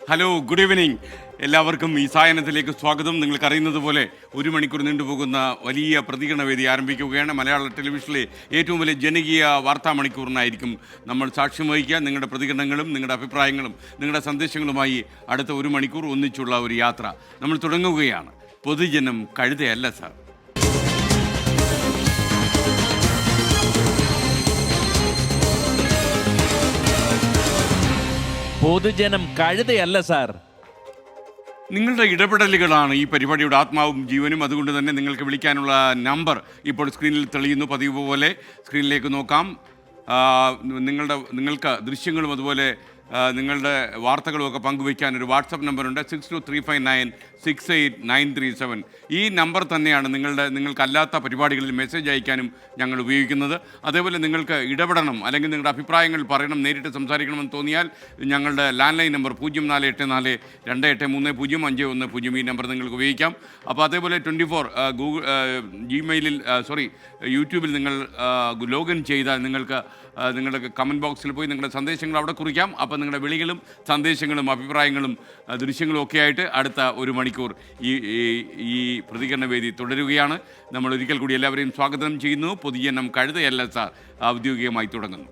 Hello, good evening. എല്ലാവർക്കും ഈ സായനത്തിലേക്ക് സ്വാഗതം. നിങ്ങൾക്കറിയുന്നത് പോലെ 1 മണിക്കൂർ നീണ്ടുപോകുന്ന വലിയ പ്രതികരണവേദി ആരംഭിക്കുകയാണ്. മലയാള ടെലിവിഷനിലെ ഏറ്റവും വലിയ ജനകീയ വാർത്താ മണിക്കൂറിനായിരിക്കും നമ്മൾ സാക്ഷ്യം വഹിക്കുക. നിങ്ങളുടെ പ്രതികരണങ്ങളും നിങ്ങളുടെ അഭിപ്രായങ്ങളും നിങ്ങളുടെ സന്ദേശങ്ങളുമായി അടുത്ത 1 മണിക്കൂർ ഒന്നിച്ചുള്ള ഒരു യാത്ര നമ്മൾ തുടങ്ങുകയാണ്. പൊതുജനം കഴുതയല്ല സാർ. പൊതുജനം കഴുതയല്ല സാർ. നിങ്ങളുടെ ഇടപെടലുകളാണ് ഈ പരിപാടിയുടെ ആത്മാവും ജീവനും. അതുകൊണ്ട് തന്നെ നിങ്ങൾക്ക് വിളിക്കാനുള്ള നമ്പർ ഇപ്പോൾ സ്ക്രീനിൽ തെളിയുന്നു. പതിവ് പോലെ സ്ക്രീനിലേക്ക് നോക്കാം. നിങ്ങൾക്ക് ദൃശ്യങ്ങളും അതുപോലെ നിങ്ങളുടെ വാർത്തകളും ഒക്കെ പങ്കുവയ്ക്കാൻ ഒരു വാട്സപ്പ് നമ്പറുണ്ട്. 6235968937. ഈ നമ്പർ തന്നെയാണ് നിങ്ങൾക്കല്ലാത്ത പരിപാടികളിൽ മെസ്സേജ് അയക്കാനും ഞങ്ങൾ ഉപയോഗിക്കുന്നത്. അതേപോലെ നിങ്ങൾക്ക് ഇടപെടണം, അല്ലെങ്കിൽ നിങ്ങളുടെ അഭിപ്രായങ്ങൾ പറയണം, നേരിട്ട് സംസാരിക്കണമെന്ന് തോന്നിയാൽ ഞങ്ങളുടെ ലാൻഡ് ലൈൻ നമ്പർ 048428305110 ഈ നമ്പർ നിങ്ങൾക്ക് ഉപയോഗിക്കാം. അപ്പോൾ അതേപോലെ 24 ജിമെയിലിൽ യൂട്യൂബിൽ നിങ്ങൾ ലോഗിൻ ചെയ്താൽ നിങ്ങൾക്ക് നിങ്ങളുടെ കമൻറ്റ് ബോക്സിൽ പോയി നിങ്ങളുടെ സന്ദേശങ്ങൾ അവിടെ കുറിക്കാം. അപ്പോൾ നിങ്ങളുടെ വിളികളും സന്ദേശങ്ങളും അഭിപ്രായങ്ങളും ദൃശ്യങ്ങളും ഒക്കെ ആയിട്ട് അടുത്ത 1 മണിക്കൂർ ഈ പ്രതികരണ വേദി തുടരുകയാണ്. നമ്മൾ ഒരിക്കൽ കൂടി എല്ലാവരെയും സ്വാഗതം ചെയ്യുന്നു. പൊതുജനം കഴുതയല്ല സാർ ഔദ്യോഗികമായി തുടങ്ങുന്നു.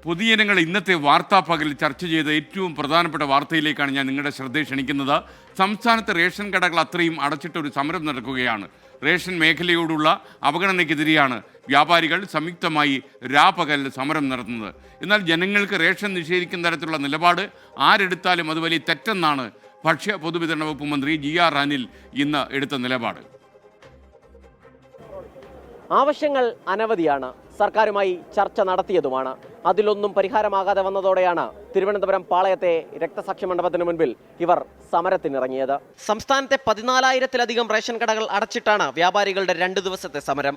പൊതുജനങ്ങൾ ഇന്നത്തെ വാർത്താ പകലിൽ ചർച്ച ചെയ്ത ഏറ്റവും പ്രധാനപ്പെട്ട വാർത്തയിലേക്കാണ് ഞാൻ നിങ്ങളുടെ ശ്രദ്ധ ക്ഷണിക്കുന്നത്. സംസ്ഥാനത്ത് റേഷൻ കടകൾ അത്രയും അടച്ചിട്ടൊരു സമരം നടക്കുകയാണ്. റേഷൻ മേഖലയോടുള്ള അവഗണനയ്ക്കെതിരെയാണ് വ്യാപാരികൾ സംയുക്തമായി രാപകൽ സമരം നടത്തുന്നത്. എന്നാൽ ജനങ്ങൾക്ക് റേഷൻ നിഷേധിക്കുന്ന തരത്തിലുള്ള നിലപാട് ആരെടുത്താലും അത് വലിയ തെറ്റെന്നാണ് ഭക്ഷ്യ പൊതുവിതരണ വകുപ്പ് മന്ത്രി GR അനിൽ ഇന്ന് എടുത്ത നിലപാട്. ആവശ്യങ്ങൾ അനവധിയാണ്. സർക്കാരുമായി ചർച്ച നടത്തിയതുമാണ്. അതിലൊന്നും പരിഹാരമാകാതെ വന്നതോടെയാണ് തിരുവനന്തപുരം പാളയത്തെ രക്തസാക്ഷി മണ്ഡപത്തിന് മുൻപിൽ ഇവർ സമരത്തിനിറങ്ങിയത്. സംസ്ഥാനത്തെ 14,000-ലധികം റേഷൻ കടകൾ അടച്ചിട്ടാണ് വ്യാപാരികളുടെ 2 ദിവസത്തെ സമരം.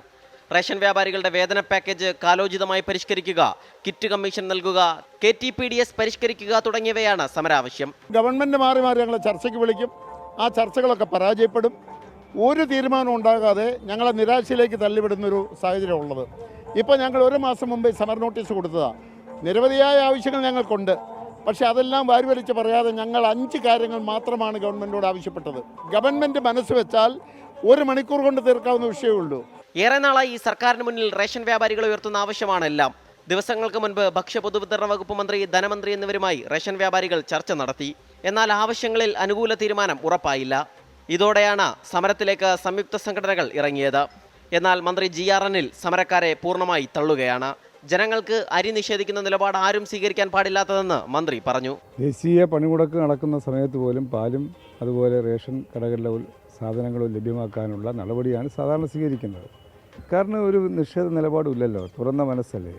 റേഷൻ വ്യാപാരികളുടെ വേതന പാക്കേജ് കാലോചിതമായി പരിഷ്കരിക്കുക, കിറ്റ് കമ്മീഷൻ നൽകുക, KTPDS പരിഷ്കരിക്കുക തുടങ്ങിയവയാണ് സമരാവശ്യം. ഗവൺമെൻറ് മാറി മാറി ഞങ്ങളെ ചർച്ചയ്ക്ക് വിളിക്കും. ആ ചർച്ചകളൊക്കെ പരാജയപ്പെടും. ഒരു തീരുമാനം ഉണ്ടാകാതെ ഞങ്ങളെ നിരാശയിലേക്ക് തള്ളിവിടുന്നൊരു സാഹചര്യം ഉള്ളത്. ഇപ്പോൾ ഞങ്ങൾ 1 മാസം മുമ്പ് സമര നോട്ടീസ് കൊടുത്തതാണ്. നിരവധിയായ ആവശ്യങ്ങൾ ഞങ്ങൾക്കുണ്ട്. പക്ഷേ അതെല്ലാം വാരിവലിച്ച് പറയാതെ ഞങ്ങൾ 5 കാര്യങ്ങൾ മാത്രമാണ് ഗവൺമെൻറ്റിനോട് ആവശ്യപ്പെട്ടത്. ഗവൺമെൻറ് മനസ്സ് വെച്ചാൽ 1 മണിക്കൂർ കൊണ്ട് തീർക്കാവുന്ന വിഷയമുള്ളൂ. ഏറെ നാളായി ഈ സർക്കാരിന് മുന്നിൽ റേഷൻ വ്യാപാരികൾ ഉയർത്തുന്ന ആവശ്യമാണെല്ലാം. ദിവസങ്ങൾക്ക് മുൻപ് ഭക്ഷ്യ പൊതുവിതരണ വകുപ്പ് മന്ത്രി, ധനമന്ത്രി എന്നിവരുമായി റേഷൻ വ്യാപാരികൾ ചർച്ച നടത്തി. എന്നാൽ ആവശ്യങ്ങളിൽ അനുകൂല തീരുമാനം ഉറപ്പായില്ല. ഇതോടെയാണ് സമരത്തിലേക്ക് സംയുക്ത സംഘടനകൾ ഇറങ്ങിയത്. എന്നാൽ മന്ത്രി GR അനിൽ സമരക്കാരെ പൂർണ്ണമായി തള്ളുകയാണ്. ജനങ്ങൾക്ക് അരി നിഷേധിക്കുന്ന നിലപാട് ആരും സ്വീകരിക്കാൻ പാടില്ലാത്തതെന്ന് മന്ത്രി പറഞ്ഞു. ദേശീയ പണിമുടക്ക് നടക്കുന്ന സമയത്ത് പോലും പാലും അതുപോലെ റേഷൻ കടകളിലെ സാധനങ്ങളും ലഭ്യമാക്കാനുള്ള നടപടിയാണ് സാധാരണ സ്വീകരിക്കുന്നത്. കാരണം ഒരു നിഷേധ നിലപാടില്ലല്ലോ, തുറന്ന മനസ്സല്ലേ.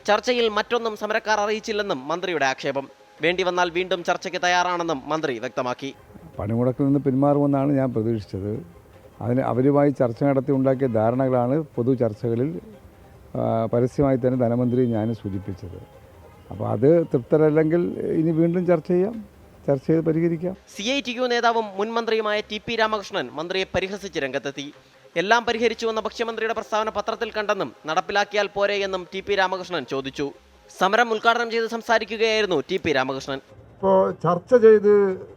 ചർച്ചയിൽ മറ്റൊന്നും സമരക്കാർ അറിയിച്ചില്ലെന്നും മന്ത്രിയുടെ ആക്ഷേപം. വേണ്ടി വന്നാൽ വീണ്ടും ചർച്ചയ്ക്ക് തയ്യാറാണെന്നും മന്ത്രി വ്യക്തമാക്കി. പണിമുടക്കിൽ നിന്ന് പിന്മാറുമെന്നാണ് ഞാൻ പ്രതീക്ഷിച്ചത്. അവരുമായി ചർച്ച നടത്തി ഉണ്ടാക്കിയ ധാരണകളാണ് പൊതു ചർച്ചകളിൽ പരസ്യമായി തന്നെ ധനമന്ത്രി ഞാനും സൂചിപ്പിച്ചത്. അപ്പോൾ അത് തൃപ്തരല്ലെങ്കിൽ ഇനി വീണ്ടും ചർച്ച ചെയ്ത് പരിഹരിക്കാം. CITU നേതാവും മുൻ മന്ത്രിയുമായ TP രാമകൃഷ്ണൻ മന്ത്രിയെ പരിഹസിച്ച് രംഗത്തെത്തി. എല്ലാം പരിഹരിച്ചുവെന്ന മുഖ്യമന്ത്രിയുടെ പ്രസ്താവന പത്രത്തിൽ കണ്ടെന്നും നടപ്പിലാക്കിയാൽ പോരെ എന്നും TP രാമകൃഷ്ണൻ ചോദിച്ചു. സമരം ഉദ്ഘാടനം ചെയ്ത് സംസാരിക്കുകയായിരുന്നു TP രാമകൃഷ്ണൻ. ഇപ്പോൾ ചർച്ച ചെയ്ത്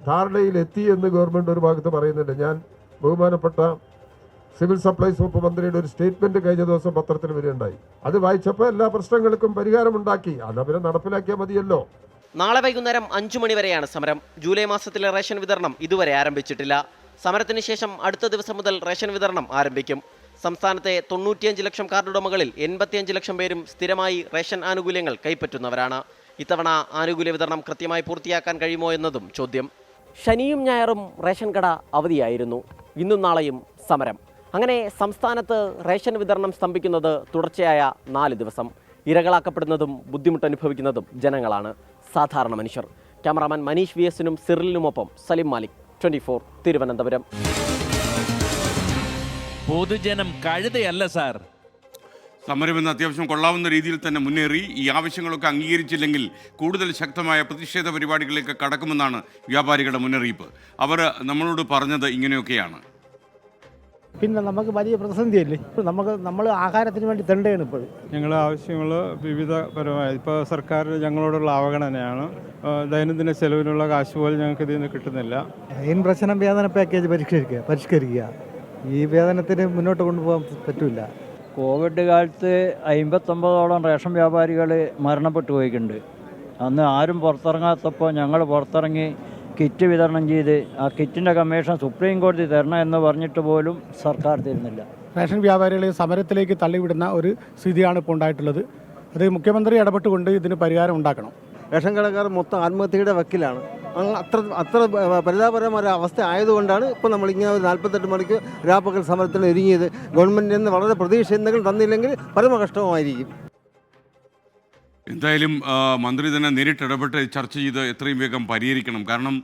ധാരണയിലെത്തി എന്ന് ഗവൺമെൻറ് ഒരു ഭാഗത്ത് പറയുന്നുണ്ട്. ഞാൻ ബഹുമാനപ്പെട്ട സിവിൽ സപ്ലൈസ് വകുപ്പ് മന്ത്രിയുടെ ഒരു സ്റ്റേറ്റ്മെൻറ്റ് കഴിഞ്ഞ ദിവസം പത്രത്തിൽ വരികയുണ്ടായി. അത് വായിച്ചപ്പോൾ എല്ലാ പ്രശ്നങ്ങൾക്കും പരിഹാരമുണ്ടാക്കി. അത് അവരെ നടപ്പിലാക്കിയാൽ മതിയല്ലോ. നാളെ വൈകുന്നേരം 5 മണി വരെയാണ് സമരം. ജൂലൈ മാസത്തിലെ റേഷൻ വിതരണം ഇതുവരെ ആരംഭിച്ചിട്ടില്ല. സമരത്തിന് ശേഷം അടുത്ത ദിവസം മുതൽ റേഷൻ വിതരണം ആരംഭിക്കും. സംസ്ഥാനത്തെ 95 ലക്ഷം കാർഡുടമകളിൽ 85 ലക്ഷം പേരും സ്ഥിരമായി റേഷൻ ആനുകൂല്യങ്ങൾ കൈപ്പറ്റുന്നവരാണ്. ഇത്തവണ ആനുകൂല്യ വിതരണം കൃത്യമായി പൂർത്തിയാക്കാൻ കഴിയുമോ എന്നതും ചോദ്യം. ശനിയും ഞായറും റേഷൻ കട അവധിയായിരുന്നു. ഇന്നും നാളെയും സമരം. അങ്ങനെ സംസ്ഥാനത്ത് റേഷൻ വിതരണം സ്തംഭിക്കുന്നത് തുടർച്ചയായ 4 ദിവസം. ഇരകളാക്കപ്പെടുന്നതും ബുദ്ധിമുട്ടനുഭവിക്കുന്നതും ജനങ്ങളാണ്, സാധാരണ മനുഷ്യർ. ക്യാമറാമാൻ മനീഷ് VS-നും സിറിലിനുമൊപ്പം സലിം മാലിക്, 24 തിരുവനന്തപുരം. പൊതുജനം കഴുതയല്ല സാർ. സമരമെന്ന് അത്യാവശ്യം കൊള്ളാവുന്ന രീതിയിൽ തന്നെ മുന്നേറി. ഈ ആവശ്യങ്ങളൊക്കെ അംഗീകരിച്ചില്ലെങ്കിൽ കൂടുതൽ ശക്തമായ പ്രതിഷേധ പരിപാടികളിലേക്ക് കടക്കുമെന്നാണ് വ്യാപാരികളുടെ മുന്നറിയിപ്പ്. അവർ നമ്മളോട് പറഞ്ഞത് ഇങ്ങനെയൊക്കെയാണ്. പിന്നെ നമുക്ക് വലിയ പ്രതിസന്ധിയല്ലേ. നമ്മൾ ആഹാരത്തിന് വേണ്ടി തെണ്ടയാണ് ഇപ്പോൾ. ഞങ്ങളുടെ ആവശ്യങ്ങൾ വിവിധപരമായ ഇപ്പോൾ സർക്കാർ ഞങ്ങളോടുള്ള അവഗണനയാണ്. ദൈനംദിന ചെലവിനുള്ള കാശ് പോലും ഞങ്ങൾക്ക് ഇതിൽ നിന്ന് കിട്ടുന്നില്ല. മെയിൻ പ്രശ്നം വേതന പാക്കേജ് പരിഷ്കരിക്കുക. ഈ വേതനത്തിന് മുന്നോട്ട് കൊണ്ടുപോകാൻ പറ്റില്ല. കോവിഡ് കാലത്ത് 59ഓളം റേഷൻ വ്യാപാരികൾ മരണപ്പെട്ടു പോയിട്ടുണ്ട്. അന്ന് ആരും പുറത്തിറങ്ങാത്തപ്പോൾ ഞങ്ങൾ പുറത്തിറങ്ങി കിറ്റ് വിതരണം ചെയ്ത് ആ കിറ്റിൻ്റെ കമ്മീഷൻ സുപ്രീം കോടതി തരണം എന്ന് പറഞ്ഞിട്ട് പോലും സർക്കാർ തരുന്നില്ല. റേഷൻ വ്യാപാരികളെ സമരത്തിലേക്ക് തള്ളിവിടുന്ന ഒരു സ്ഥിതിയാണ് ഇപ്പോൾ ഉണ്ടായിട്ടുള്ളത്. അത് മുഖ്യമന്ത്രി ഇടപെട്ടുകൊണ്ട് ഇതിന് പരിഹാരം ഉണ്ടാക്കണം. റേഷൻ കടക്കാർ മൊത്തം ആത്മഹത്യയുടെ വക്കിലാണ്. അത്ര പരിതാപകരമായ അവസ്ഥ ആയതുകൊണ്ടാണ് ഇപ്പോൾ നമ്മളിങ്ങനെ ഒരു 48 മണിക്ക് രാപ്പകൽ സമരത്തിന് ഒരുങ്ങിയത്. ഗവൺമെൻറ്റിൽ നിന്ന് വളരെ പ്രതീക്ഷ എന്തെങ്കിലും തന്നില്ലെങ്കിൽ പരമകഷ്ടമായിരിക്കും. എന്തായാലും മന്ത്രി തന്നെ നേരിട്ടിടപെട്ട് ചർച്ച ചെയ്ത് എത്രയും വേഗം പരിഹരിക്കണം. കാരണം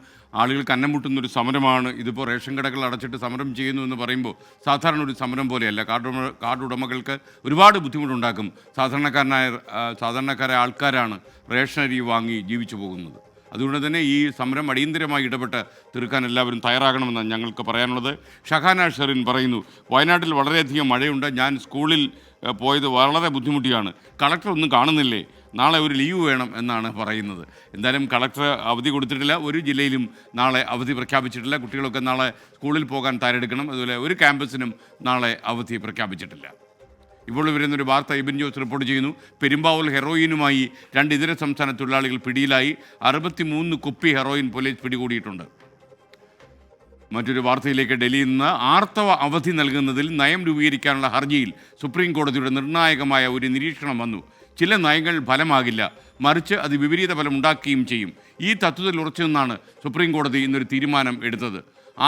ആളുകൾക്ക് അന്നം മുട്ടുന്നൊരു സമരമാണ് ഇതിപ്പോൾ. റേഷൻ കടകൾ അടച്ചിട്ട് സമരം ചെയ്യുന്നു എന്ന് പറയുമ്പോൾ സാധാരണ ഒരു സമരം പോലെയല്ല. കാർഡ് ഉടമകൾക്ക് ഒരുപാട് ബുദ്ധിമുട്ടുണ്ടാക്കും. സാധാരണക്കാരായ ആൾക്കാരാണ് റേഷൻ അരി വാങ്ങി ജീവിച്ചു പോകുന്നത്. അതുകൊണ്ട് തന്നെ ഈ സമരം അടിയന്തരമായി ഇടപെട്ട് തീർക്കാൻ എല്ലാവരും തയ്യാറാകണമെന്നാണ് ഞങ്ങൾക്ക് പറയാനുള്ളത്. ഷഹാന ഷെറിൻ പറയുന്നു, വയനാട്ടിൽ വളരെയധികം മഴയുണ്ട്. ഞാൻ സ്കൂളിൽ പോയത് വളരെ ബുദ്ധിമുട്ടിയാണ്. കളക്ടർ ഒന്നും കാണുന്നില്ലേ? നാളെ ഒരു ലീവ് വേണം എന്നാണ് പറയുന്നത്. എന്തായാലും കളക്ടർ അവധി കൊടുത്തിട്ടില്ല. ഒരു ജില്ലയിലും നാളെ അവധി പ്രഖ്യാപിച്ചിട്ടില്ല. കുട്ടികളൊക്കെ നാളെ സ്കൂളിൽ പോകാൻ തയ്യാറെടുക്കണം. അതുപോലെ ഒരു ക്യാമ്പസിനും നാളെ അവധി പ്രഖ്യാപിച്ചിട്ടില്ല. ഇപ്പോൾ വരുന്നൊരു വാർത്ത ഇബിൻ ജോസ് റിപ്പോർട്ട് ചെയ്യുന്നു. പെരുമ്പാവൂർ ഹെറോയിനുമായി 2 ഇതര സംസ്ഥാന തൊഴിലാളികൾ പിടിയിലായി. 63 കുപ്പി ഹെറോയിൻ പോലീസ് പിടികൂടിയിട്ടുണ്ട്. മറ്റൊരു വാർത്തയിലേക്ക്. ഡൽഹിയിൽ നിന്ന് ആർത്തവ അവധി നൽകുന്നതിൽ നയം രൂപീകരിക്കാനുള്ള ഹർജിയിൽ സുപ്രീം കോടതിയുടെ നിർണായകമായ ഒരു നിരീക്ഷണം വന്നു. ചില നയങ്ങൾ ഫലമാകില്ല, മറിച്ച് അത് വിപരീത ഫലം ഉണ്ടാക്കുകയും ചെയ്യും. ഈ തത്വത്തിൽ ഉറച്ചു നിന്നാണ് സുപ്രീം കോടതി ഇന്നൊരു തീരുമാനം എടുത്തത്.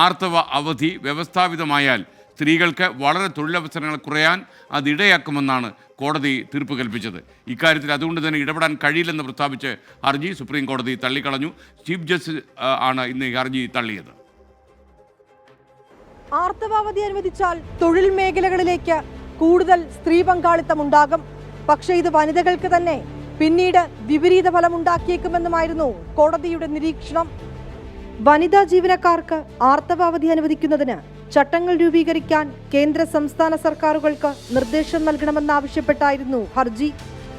ആർത്തവ അവധി വ്യവസ്ഥാപിതമായാൽ സ്ത്രീകൾക്ക് വളരെ തൊഴിലവസരങ്ങൾ കുറയാൻ അതിടയാക്കുമെന്നാണ് കോടതി തീർപ്പ് കൽപ്പിച്ചത്. ഇക്കാര്യത്തിൽ അതുകൊണ്ട് തന്നെ ഇടപെടാൻ കഴിയില്ലെന്ന് പ്രസ്താവിച്ച് ഹർജി സുപ്രീം കോടതി തള്ളിക്കളഞ്ഞു. ചീഫ് ജസ്റ്റിസ് ആണ് ഇന്ന് ഈ ഹർജി തള്ളിയത്. ആർത്തവാവധി അനുവദിച്ചാൽ തൊഴിൽ മേഖലകളിലേക്ക് കൂടുതൽ സ്ത്രീ പങ്കാളിത്തം ഉണ്ടാകും. പക്ഷേ ഇത് വനിതകൾക്ക് തന്നെ പിന്നീട് വിപരീത ഫലമുണ്ടാക്കിയേക്കുമെന്നുമായിരുന്നു കോടതിയുടെ നിരീക്ഷണം. വനിതാ ജീവനക്കാർക്ക് ആർത്തവാവധി അനുവദിക്കുന്നതിന് ചട്ടങ്ങൾ രൂപീകരിക്കാൻ കേന്ദ്ര സംസ്ഥാന സർക്കാരുകൾക്ക് നിർദ്ദേശം നൽകണമെന്നാവശ്യപ്പെട്ടായിരുന്നു ഹർജി.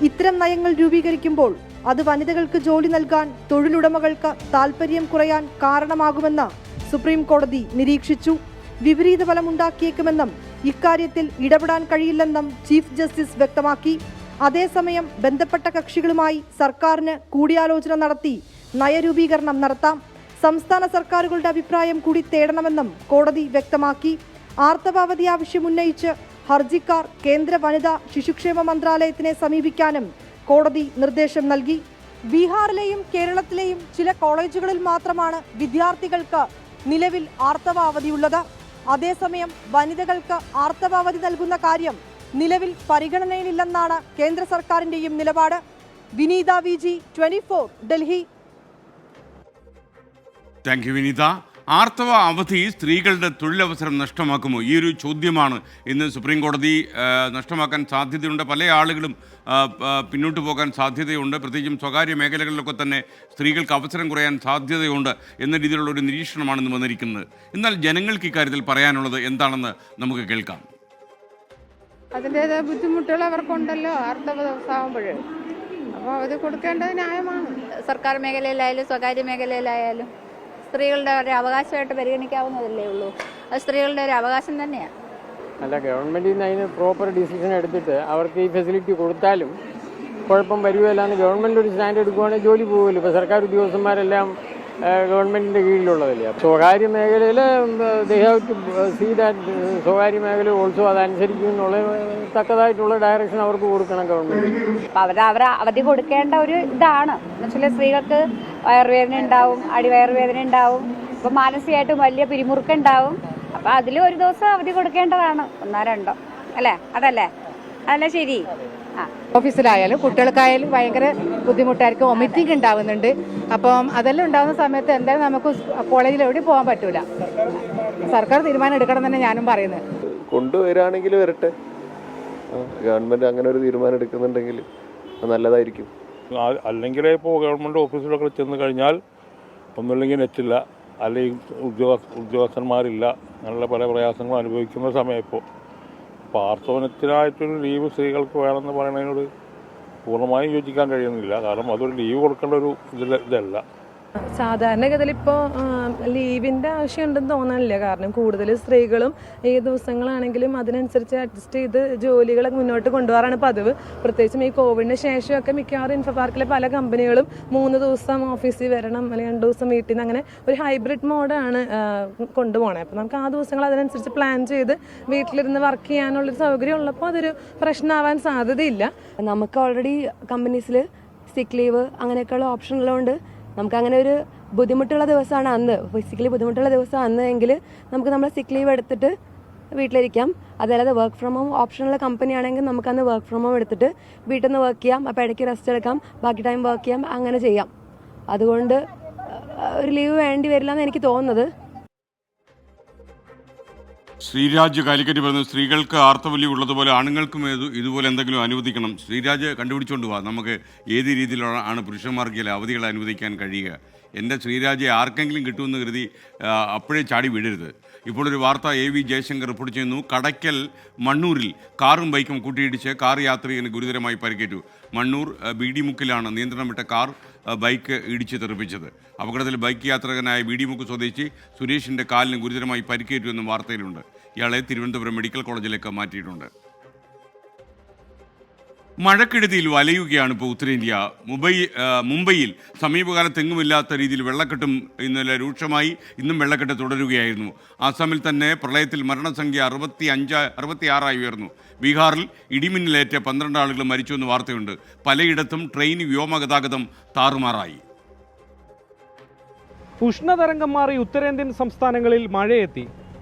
ഇത്തരം നയങ്ങൾ രൂപീകരിക്കുമ്പോൾ അത് വനിതകൾക്ക് ജോലി നൽകാൻ തൊഴിലുടമകൾക്ക് താൽപര്യം കുറയാൻ കാരണമാകുമെന്ന് സുപ്രീം കോടതി നിരീക്ഷിച്ചു. വിപരീത ഫലമുണ്ടാക്കിയേക്കുമെന്നും ഇക്കാര്യത്തിൽ ഇടപെടാൻ കഴിയില്ലെന്നും ചീഫ് ജസ്റ്റിസ് വ്യക്തമാക്കി. അതേസമയം ബന്ധപ്പെട്ട കക്ഷികളുമായി സർക്കാരിന് കൂടിയാലോചന നടത്തി നയരൂപീകരണം നടത്താം. സംസ്ഥാന സർക്കാരുകളുടെ അഭിപ്രായം കൂടി തേടണമെന്നും കോടതി വ്യക്തമാക്കി. ആർത്തവാവധി ആവശ്യമുന്നയിച്ച് ഹർജിക്കാർ കേന്ദ്ര വനിതാ ശിശുക്ഷേമ മന്ത്രാലയത്തിനെ സമീപിക്കാനും കോടതി നിർദ്ദേശം നൽകി. ബീഹാറിലെയും കേരളത്തിലെയും ചില കോളേജുകളിൽ മാത്രമാണ് വിദ്യാർത്ഥികൾക്ക് നിലവിൽ ആർത്തവാവധിയുള്ളത്. അതേസമയം വനിതകൾക്ക് ആർത്തവാവധി നൽകുന്ന കാര്യം നിലവിൽ പരിഗണനയിലില്ലെന്നാണ് കേന്ദ്ര സർക്കാരിന്റെയും നിലപാട്. വിനീത വിജി, 24, ഡൽഹി. താങ്ക് യു വിനീത. ആർത്തവ അവധി സ്ത്രീകളുടെ തൊഴിലവസരം നഷ്ടമാക്കുമോ? ഈ ഒരു ചോദ്യമാണ് ഇന്ന് സുപ്രീം കോടതി നഷ്ടമാക്കാൻ സാധ്യതയുണ്ട്. പല ആളുകളും പിന്നോട്ട് പോകാൻ സാധ്യതയുണ്ട്. പ്രത്യേകിച്ചും സ്വകാര്യ മേഖലകളിലൊക്കെ തന്നെ സ്ത്രീകൾക്ക് അവസരം കുറയാൻ സാധ്യതയുണ്ട് എന്ന രീതിയിലുള്ള ഒരു നിരീക്ഷണമാണ് ഇന്ന് വന്നിരിക്കുന്നത്. എന്നാൽ ജനങ്ങൾക്ക് ഇക്കാര്യത്തിൽ പറയാനുള്ളത് എന്താണെന്ന് നമുക്ക് കേൾക്കാം. അതിൻ്റെതായ ബുദ്ധിമുട്ടുകൾ അവർക്കുണ്ടല്ലോ ആർത്തവ ദിവസമാകുമ്പോൾ. അപ്പോൾ അത് കൊടുക്കേണ്ടത് ന്യായമാണ്. സർക്കാർ മേഖലയിലായാലും സ്വകാര്യ മേഖലയിലായാലും സ്ത്രീകളുടെ ഒരു അവകാശമായിട്ട് പരിഗണിക്കാവുന്നതല്ലേ ഉള്ളൂ. അത് സ്ത്രീകളുടെ ഒരു അവകാശം തന്നെയാണ്. അല്ല, ഗവൺമെൻറ്റിൽ നിന്ന് അതിന് പ്രോപ്പർ ഡിസിഷൻ എടുത്തിട്ട് അവർക്ക് ഈ ഫെസിലിറ്റി കൊടുത്താലും കുഴപ്പം വരുകയില്ലാന്ന് ഗവൺമെൻറ് ഒരു സ്റ്റാൻഡ് എടുക്കുവാണെങ്കിൽ ജോലി പോകുമല്ലോ. ഇപ്പോൾ സർക്കാർ ഉദ്യോഗസ്ഥന്മാരെല്ലാം ഗവൺമെൻറ്റിൻ്റെ കീഴിലുള്ളതല്ലേ. സ്വകാര്യ മേഖലയിൽ they have to see that സ്വകാര്യ മേഖല ഓൾസോ അതനുസരിക്കും എന്നുള്ള തക്കതായിട്ടുള്ള ഡയറക്ഷൻ അവർക്ക് കൊടുക്കണം ഗവൺമെൻറ്. അപ്പോൾ അവർ അവധി കൊടുക്കേണ്ട ഒരു ഇതാണ്. എന്നുവെച്ചാൽ സ്ത്രീകൾക്ക് വയറുവേദന ഉണ്ടാവും, അടിവയറുവേദന ഉണ്ടാവും, ഇപ്പോൾ മാനസികമായിട്ടും വലിയ പിരിമുറുക്കുണ്ടാവും. അപ്പോൾ അതിൽ ഒരു ദിവസം അവധി കൊടുക്കേണ്ടതാണ്, 1-2 അല്ലേ? അതല്ലേ ശരി. ഓഫീസിലായാലും കുട്ടികൾക്കായാലും ഭയങ്കര ബുദ്ധിമുട്ടായിരിക്കും. വൊമിറ്റിംഗ് ഉണ്ടാവുന്നുണ്ട്. അപ്പം അതെല്ലാം ഉണ്ടാകുന്ന സമയത്ത് എന്തായാലും നമുക്ക് കോളേജിൽ എവിടെയും പോകാൻ പറ്റൂല. സർക്കാർ തീരുമാനം എടുക്കണം തന്നെ ഞാനും പറയുന്നത്. കൊണ്ടുവരാണെങ്കിൽ വരട്ടെ. ഗവൺമെൻറ് അങ്ങനെ ഒരു തീരുമാനം എടുക്കുന്നുണ്ടെങ്കിൽ നല്ലതായിരിക്കും. അല്ലെങ്കിൽ ഇപ്പോൾ ഗവൺമെൻറ് ഓഫീസിലൊക്കെ ചെന്ന് കഴിഞ്ഞാൽ ഒന്നുമില്ലെങ്കിൽ നെറ്റില്ല, അല്ലെങ്കിൽ ഉദ്യോഗസ്ഥന്മാരില്ല, അങ്ങനെയുള്ള പല പ്രയാസങ്ങളും അനുഭവിക്കുന്ന സമയം ഇപ്പോൾ. അപ്പോൾ ആർത്തവനത്തിനായിട്ടൊരു ലീവ് സ്ത്രീകൾക്ക് വേണമെന്ന് പറയുന്നതിനോട് പൂർണ്ണമായും യോജിക്കാൻ കഴിയുന്നില്ല. കാരണം അതൊരു ലീവ് കൊടുക്കേണ്ട ഒരു ഇതല്ല. സാധാരണഗതിയിൽ ഇപ്പോൾ ലീവിൻ്റെ ആവശ്യമുണ്ടെന്ന് തോന്നാനില്ല. കാരണം കൂടുതൽ സ്ത്രീകളും ഈ ദിവസങ്ങളാണെങ്കിലും അതിനനുസരിച്ച് അഡ്ജസ്റ്റ് ചെയ്ത് ജോലികൾ മുന്നോട്ട് കൊണ്ടുപോകാറാണ് പതിവ്. പ്രത്യേകിച്ചും ഈ കോവിഡിന് ശേഷമൊക്കെ മിക്കവാറും ഇൻഫോ പാർക്കിലെ പല കമ്പനികളും 3 ദിവസം ഓഫീസിൽ വരണം, അല്ലെങ്കിൽ 2 ദിവസം വീട്ടിൽ നിന്ന്, അങ്ങനെ ഒരു ഹൈബ്രിഡ് മോഡാണ് കൊണ്ടുപോകണത്. അപ്പോൾ നമുക്ക് ആ ദിവസങ്ങൾ അതിനനുസരിച്ച് പ്ലാൻ ചെയ്ത് വീട്ടിലിരുന്ന് വർക്ക് ചെയ്യാനുള്ളൊരു സൗകര്യം ഉള്ളപ്പോൾ അതൊരു പ്രശ്നമാവാൻ സാധ്യതയില്ല. നമുക്ക് ഓൾറെഡി കമ്പനീസിൽ സിക്ക് ലീവ് അങ്ങനെയൊക്കെയുള്ള ഓപ്ഷൻ ഉള്ളതുകൊണ്ട് നമുക്ക് അങ്ങനെ ഒരു ബുദ്ധിമുട്ടുള്ള ദിവസമാണ് അന്ന്, ഫിസിക്കലി ബുദ്ധിമുട്ടുള്ള ദിവസം അന്ന് എങ്കിൽ നമുക്ക് നമ്മൾ സിക്ക് ലീവ് എടുത്തിട്ട് വീട്ടിലിരിക്കാം. അതല്ലാതെ വർക്ക് ഫ്രം ഹോം ഓപ്ഷനുള്ള കമ്പനി ആണെങ്കിൽ നമുക്കന്ന് വർക്ക് ഫ്രം ഹോം എടുത്തിട്ട് വീട്ടിൽ നിന്ന് വർക്ക് ചെയ്യാം. അപ്പോൾ ഇടയ്ക്ക് റെസ്റ്റ് എടുക്കാം, ബാക്കി ടൈം വർക്ക് ചെയ്യാം, അങ്ങനെ ചെയ്യാം. അതുകൊണ്ട് ഒരു ലീവ് വേണ്ടി വരില്ല എന്ന് എനിക്ക് തോന്നുന്നത്. ശ്രീരാജ് കാലിക്കറ്റ് പറഞ്ഞു, സ്ത്രീകൾക്ക് ആർത്തവലി ഉള്ളതുപോലെ ആണുങ്ങൾക്കും ഇതുപോലെ എന്തെങ്കിലും അനുവദിക്കണം. ശ്രീരാജ് കണ്ടുപിടിച്ചുകൊണ്ട് പോവാം, നമുക്ക് ഏത് രീതിയിലാണ് പുരുഷന്മാർക്ക് ചില അവധികളെ അനുവദിക്കാൻ കഴിയുക. എൻ്റെ ശ്രീരാജെ ആർക്കെങ്കിലും കിട്ടുമെന്ന് കരുതി അപ്പോഴേ ചാടി വീഴരുത്. ഇപ്പോൾ ഒരു വാർത്ത AV ജയശങ്കർ റിപ്പോർട്ട് ചെയ്യുന്നു. കടയ്ക്കൽ മണ്ണൂരിൽ കാറും ബൈക്കും കൂട്ടിയിടിച്ച് കാർ യാത്രികന് ഗുരുതരമായി പരിക്കേറ്റു. മണ്ണൂർ ബീഡിമുക്കിലാണ് നിയന്ത്രണം വിട്ട കാർ ബൈക്ക് ഇടിച്ച് തെറിപ്പിച്ചത്. അപകടത്തിൽ ബൈക്ക് യാത്രികനായ ബീഡിമുക്ക് സ്വദേശി സുരേഷിൻ്റെ കാലിന് ഗുരുതരമായി പരിക്കേറ്റു എന്നും വാർത്തയിലുണ്ട്. ഇയാളെ തിരുവനന്തപുരം മെഡിക്കൽ കോളേജിലേക്ക് മാറ്റിയിട്ടുണ്ട്. മഴക്കെടുതിയിൽ വലയുകയാണ് ഇപ്പോൾ ഉത്തരേന്ത്യ. മുംബൈയിൽ സമീപകാലത്ത് എങ്ങുമില്ലാത്ത രീതിയിൽ വെള്ളക്കെട്ടും ഇന്നലെ രൂക്ഷമായി. ഇന്നും വെള്ളക്കെട്ട് തുടരുകയായിരുന്നു. ആസാമിൽ തന്നെ പ്രളയത്തിൽ മരണസംഖ്യ 66 ഉയർന്നു. ബീഹാറിൽ ഇടിമിന്നലേറ്റ് 12 ആളുകൾ മരിച്ചുവെന്ന് വാർത്തയുണ്ട്. പലയിടത്തും ട്രെയിൻ വ്യോമഗതാഗതം താറുമാറായി. ഉഷ്ണതരംഗം മാറി ഉത്തരേന്ത്യൻ സംസ്ഥാനങ്ങളിൽ മഴയെത്തി.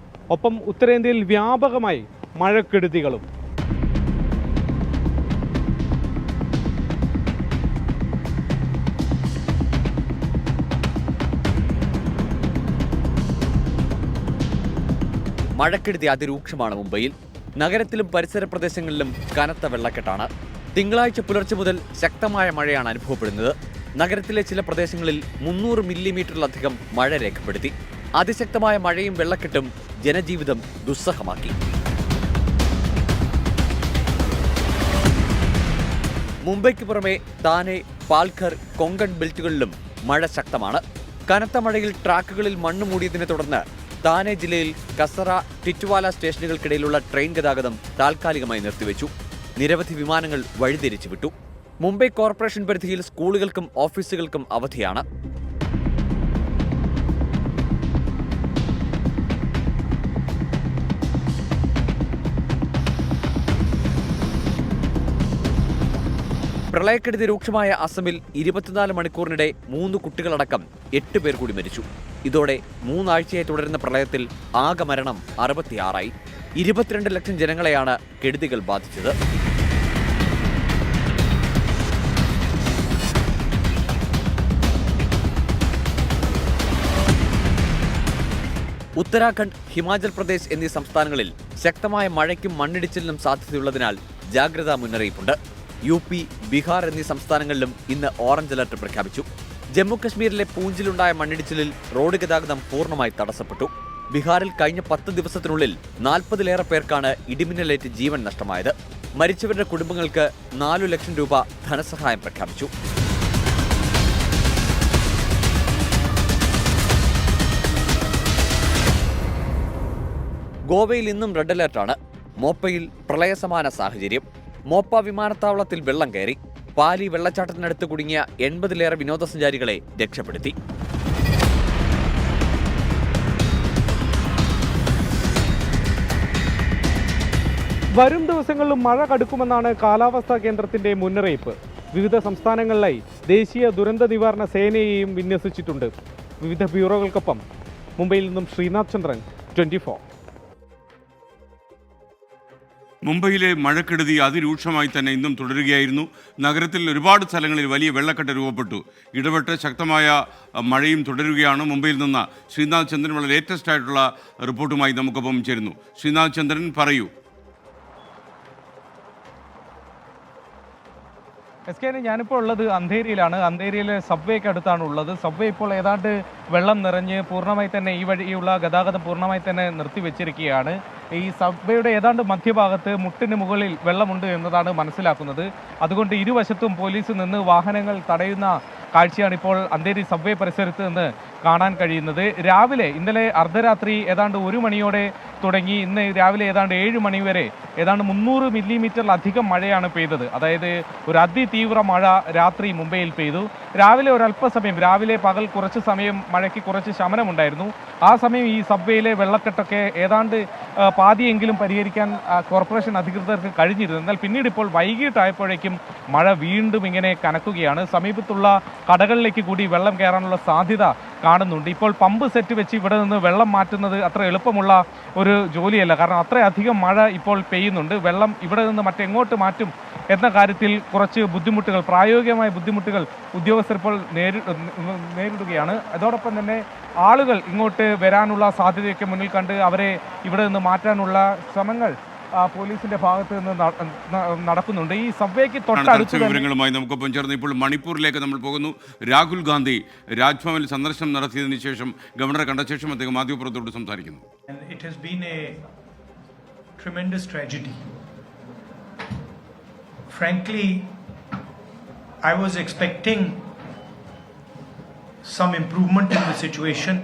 ഒപ്പം ഉത്തരേന്ത്യയിൽ വ്യാപകമായി മഴക്കെടുതികളും. മഴക്കെടുതി അതിരൂക്ഷമാണ് മുംബൈയിൽ. നഗരത്തിലും പരിസര പ്രദേശങ്ങളിലും കനത്ത വെള്ളക്കെട്ടാണ്. തിങ്കളാഴ്ച പുലർച്ചെ മുതൽ ശക്തമായ മഴയാണ് അനുഭവപ്പെടുന്നത്. നഗരത്തിലെ ചില പ്രദേശങ്ങളിൽ 300 മില്ലിമീറ്ററിലധികം മഴ രേഖപ്പെടുത്തി. അതിശക്തമായ മഴയും വെള്ളക്കെട്ടും ജനജീവിതം ദുസ്സഹമാക്കി. മുംബൈക്ക് പുറമെ താനെ, പാൽഘർ, കൊങ്കൺ ബെൽറ്റുകളിലും മഴ ശക്തമാണ്. കനത്ത മഴയിൽ ട്രാക്കുകളിൽ മണ്ണ് മൂടിയതിനെ തുടർന്ന് താനെ ജില്ലയിൽ കസറ, ടിറ്റുവാല സ്റ്റേഷനുകൾക്കിടയിലുള്ള ട്രെയിൻ ഗതാഗതം താൽക്കാലികമായി നിർത്തിവെച്ചു. നിരവധി വിമാനങ്ങൾ വഴിതിരിച്ചു വിട്ടു. മുംബൈ കോർപ്പറേഷൻ പരിധിയിൽ സ്കൂളുകൾക്കും ഓഫീസുകൾക്കും അവധിയാണ്. പ്രളയക്കെടുതി രൂക്ഷമായ അസമിൽ 24 മണിക്കൂറിനിടെ 3 കുട്ടികളടക്കം 8 പേർ കൂടി മരിച്ചു. ഇതോടെ 3 ആഴ്ചയായി തുടരുന്ന പ്രളയത്തിൽ ആകെ മരണം 66ആയി. 22 ലക്ഷം ജനങ്ങളെയാണ് കെടുതികൾ ബാധിച്ചത്. ഉത്തരാഖണ്ഡ്, ഹിമാചൽ പ്രദേശ് എന്നീ സംസ്ഥാനങ്ങളിൽ ശക്തമായ മഴയ്ക്കും മണ്ണിടിച്ചിലിനും സാധ്യതയുള്ളതിനാൽ ജാഗ്രതാ മുന്നറിയിപ്പുണ്ട്. UP, ബീഹാർ എന്നീ സംസ്ഥാനങ്ങളിലും ഇന്ന് ഓറഞ്ച് അലർട്ട് പ്രഖ്യാപിച്ചു. ജമ്മു കശ്മീരിലെ പൂഞ്ചിലുണ്ടായ മണ്ണിടിച്ചിലിൽ റോഡ് ഗതാഗതം പൂർണ്ണമായി തടസ്സപ്പെട്ടു. ബീഹാറിൽ കഴിഞ്ഞ 10 ദിവസത്തിനുള്ളിൽ 40-ലേറെ പേർക്കാണ് ഇടിമിന്നലേറ്റ് ജീവൻ നഷ്ടമായത്. മരിച്ചവരുടെ കുടുംബങ്ങൾക്ക് 4 ലക്ഷം രൂപ ധനസഹായം പ്രഖ്യാപിച്ചു. ഗോവയിൽ ഇന്നും റെഡ് അലർട്ടാണ്. മോപ്പയിൽ പ്രളയസമാന സാഹചര്യം. മോപ്പ വിമാനത്താവളത്തിൽ വെള്ളം കയറി. പാലി വെള്ളച്ചാട്ടത്തിനടുത്ത് കുടുങ്ങിയ 80-ലേറെ വിനോദസഞ്ചാരികളെ രക്ഷപ്പെടുത്തി. വരും ദിവസങ്ങളിലും മഴ കടുക്കുമെന്നാണ് കാലാവസ്ഥാ കേന്ദ്രത്തിന്റെ മുന്നറിയിപ്പ്. വിവിധ സംസ്ഥാനങ്ങളിലായി ദേശീയ ദുരന്ത നിവാരണ സേനയെയും വിന്യസിച്ചിട്ടുണ്ട്. വിവിധ ബ്യൂറോകൾക്കൊപ്പം മുംബൈയിൽ നിന്നും ശ്രീനാഥ് ചന്ദ്രൻ, 24. മുംബൈയിലെ മഴക്കെടുതി അതിരൂക്ഷമായി തന്നെ ഇന്നും തുടരുകയായിരുന്നു. നഗരത്തിൽ ഒരുപാട് സ്ഥലങ്ങളിൽ വലിയ വെള്ളക്കെട്ട് രൂപപ്പെട്ടു. ഇടപെട്ട് ശക്തമായ മഴയും തുടരുകയാണ്. മുംബൈയിൽ നിന്ന് ശ്രീനാഥ് ചന്ദ്രൻ വളരെ ലേറ്റസ്റ്റ് ആയിട്ടുള്ള റിപ്പോർട്ടുമായി നമുക്കൊപ്പം ചേരുന്നു. ശ്രീനാഥ് ചന്ദ്രൻ, പറയൂ. SK, ഞാനിപ്പോൾ ഉള്ളത് അന്ധേരിയിലാണ്. അന്ധേരിയിലെ സബ്വേക്ക് അടുത്താണ് ഉള്ളത്. സബ്വേ ഇപ്പോൾ ഏതാണ്ട് വെള്ളം നിറഞ്ഞ് പൂർണ്ണമായി തന്നെ ഈ വഴിയുള്ള ഗതാഗതം പൂർണ്ണമായി തന്നെ നിർത്തിവെച്ചിരിക്കുകയാണ്. ഈ സബ്വേയുടെ ഏതാണ്ട് മധ്യഭാഗത്ത് മുട്ടിന് മുകളിൽ വെള്ളമുണ്ട് എന്നതാണ് മനസ്സിലാക്കുന്നത്. അതുകൊണ്ട് ഇരുവശത്തും പോലീസ് നിന്ന് വാഹനങ്ങൾ തടയുന്ന കാഴ്ചയാണ് ഇപ്പോൾ അന്ധേരി സബ്വേ പരിസരത്ത് നിന്ന് കാണാൻ കഴിയുന്നത്. രാവിലെ ഇന്നലെ അർദ്ധരാത്രി ഏതാണ്ട് 1 മണിയോടെ തുടങ്ങി ഇന്ന് രാവിലെ ഏതാണ്ട് 7 മണി വരെ ഏതാണ്ട് 300 മില്ലിമീറ്ററിലധികം മഴയാണ് പെയ്തത്. അതായത് ഒരു അതിതീവ്ര മഴ രാത്രി മുംബൈയിൽ പെയ്തു. രാവിലെ ഒരല്പസമയം, രാവിലെ പകൽ കുറച്ച് സമയം മഴയ്ക്ക് കുറച്ച് ശമനമുണ്ടായിരുന്നു. ആ സമയം ഈ സബ്വേയിലെ വെള്ളക്കെട്ടൊക്കെ ഏതാണ്ട് പാതിയെങ്കിലും പരിഹരിക്കാൻ കോർപ്പറേഷൻ അധികൃതർക്ക് കഴിഞ്ഞിരുന്നു. എന്നാൽ പിന്നീട് ഇപ്പോൾ വൈകിട്ടായപ്പോഴേക്കും മഴ വീണ്ടും ഇങ്ങനെ കനക്കുകയാണ്. സമീപത്തുള്ള കടകളിലേക്ക് കൂടി വെള്ളം കയറാനുള്ള സാധ്യത കാണുന്നുണ്ട്. ഇപ്പോൾ പമ്പ് സെറ്റ് വെച്ച് ഇവിടെ നിന്ന് വെള്ളം മാറ്റുന്നത് അത്ര എളുപ്പമുള്ള ഒരു ജോലിയല്ല. കാരണം അത്രയധികം മഴ ഇപ്പോൾ പെയ്യുന്നുണ്ട്. വെള്ളം ഇവിടെ നിന്ന് മറ്റെങ്ങോട്ട് മാറ്റും എന്ന കാര്യത്തിൽ കുറച്ച് ബുദ്ധിമുട്ടുകൾ, പ്രായോഗികമായ ബുദ്ധിമുട്ടുകൾ ഉദ്യോഗസ്ഥർ ഇപ്പോൾ നേരിടുകയാണ്. അതോടൊപ്പം തന്നെ ആളുകൾ ഇങ്ങോട്ട് വരാനുള്ള സാധ്യതയൊക്കെ മുന്നിൽ കണ്ട് അവരെ ഇവിടെ നിന്ന് മാറ്റാനുള്ള ശ്രമങ്ങൾ പോലീസിന്റെ ഭാഗത്ത് നിന്ന് നടക്കുന്നുണ്ട്. ഈ സബ്വേക്ക് തൊട്ടടുത്ത വിവരങ്ങളുമായി നമുക്കൊപ്പം ചേർന്ന് ഇപ്പോൾ മണിപ്പൂരിലേക്ക് നമ്മൾ പോകുന്നു. രാഹുൽ ഗാന്ധി രാജ്ഭവനിൽ സന്ദർശനം നടത്തിയതിനു ശേഷം ഗവർണറെ കണ്ട ശേഷം അദ്ദേഹം മാധ്യമപ്രവർത്തകരോട് സംസാരിക്കുന്നു. It has been a tremendous tragedy. Frankly, I was expecting some improvement in the situation,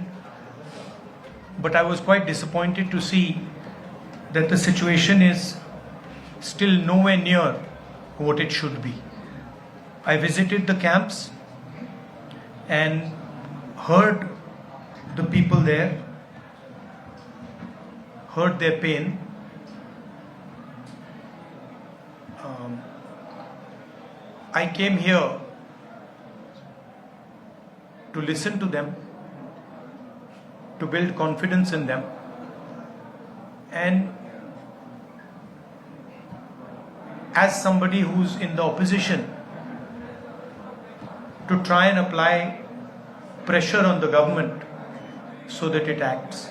but I was quite disappointed to see that the situation is still nowhere near what it should be. I visited the camps and heard the people there, heard their pain. I came here to listen to them, to build confidence in them, and as somebody who's in the opposition, to try and apply pressure on the government so that it acts.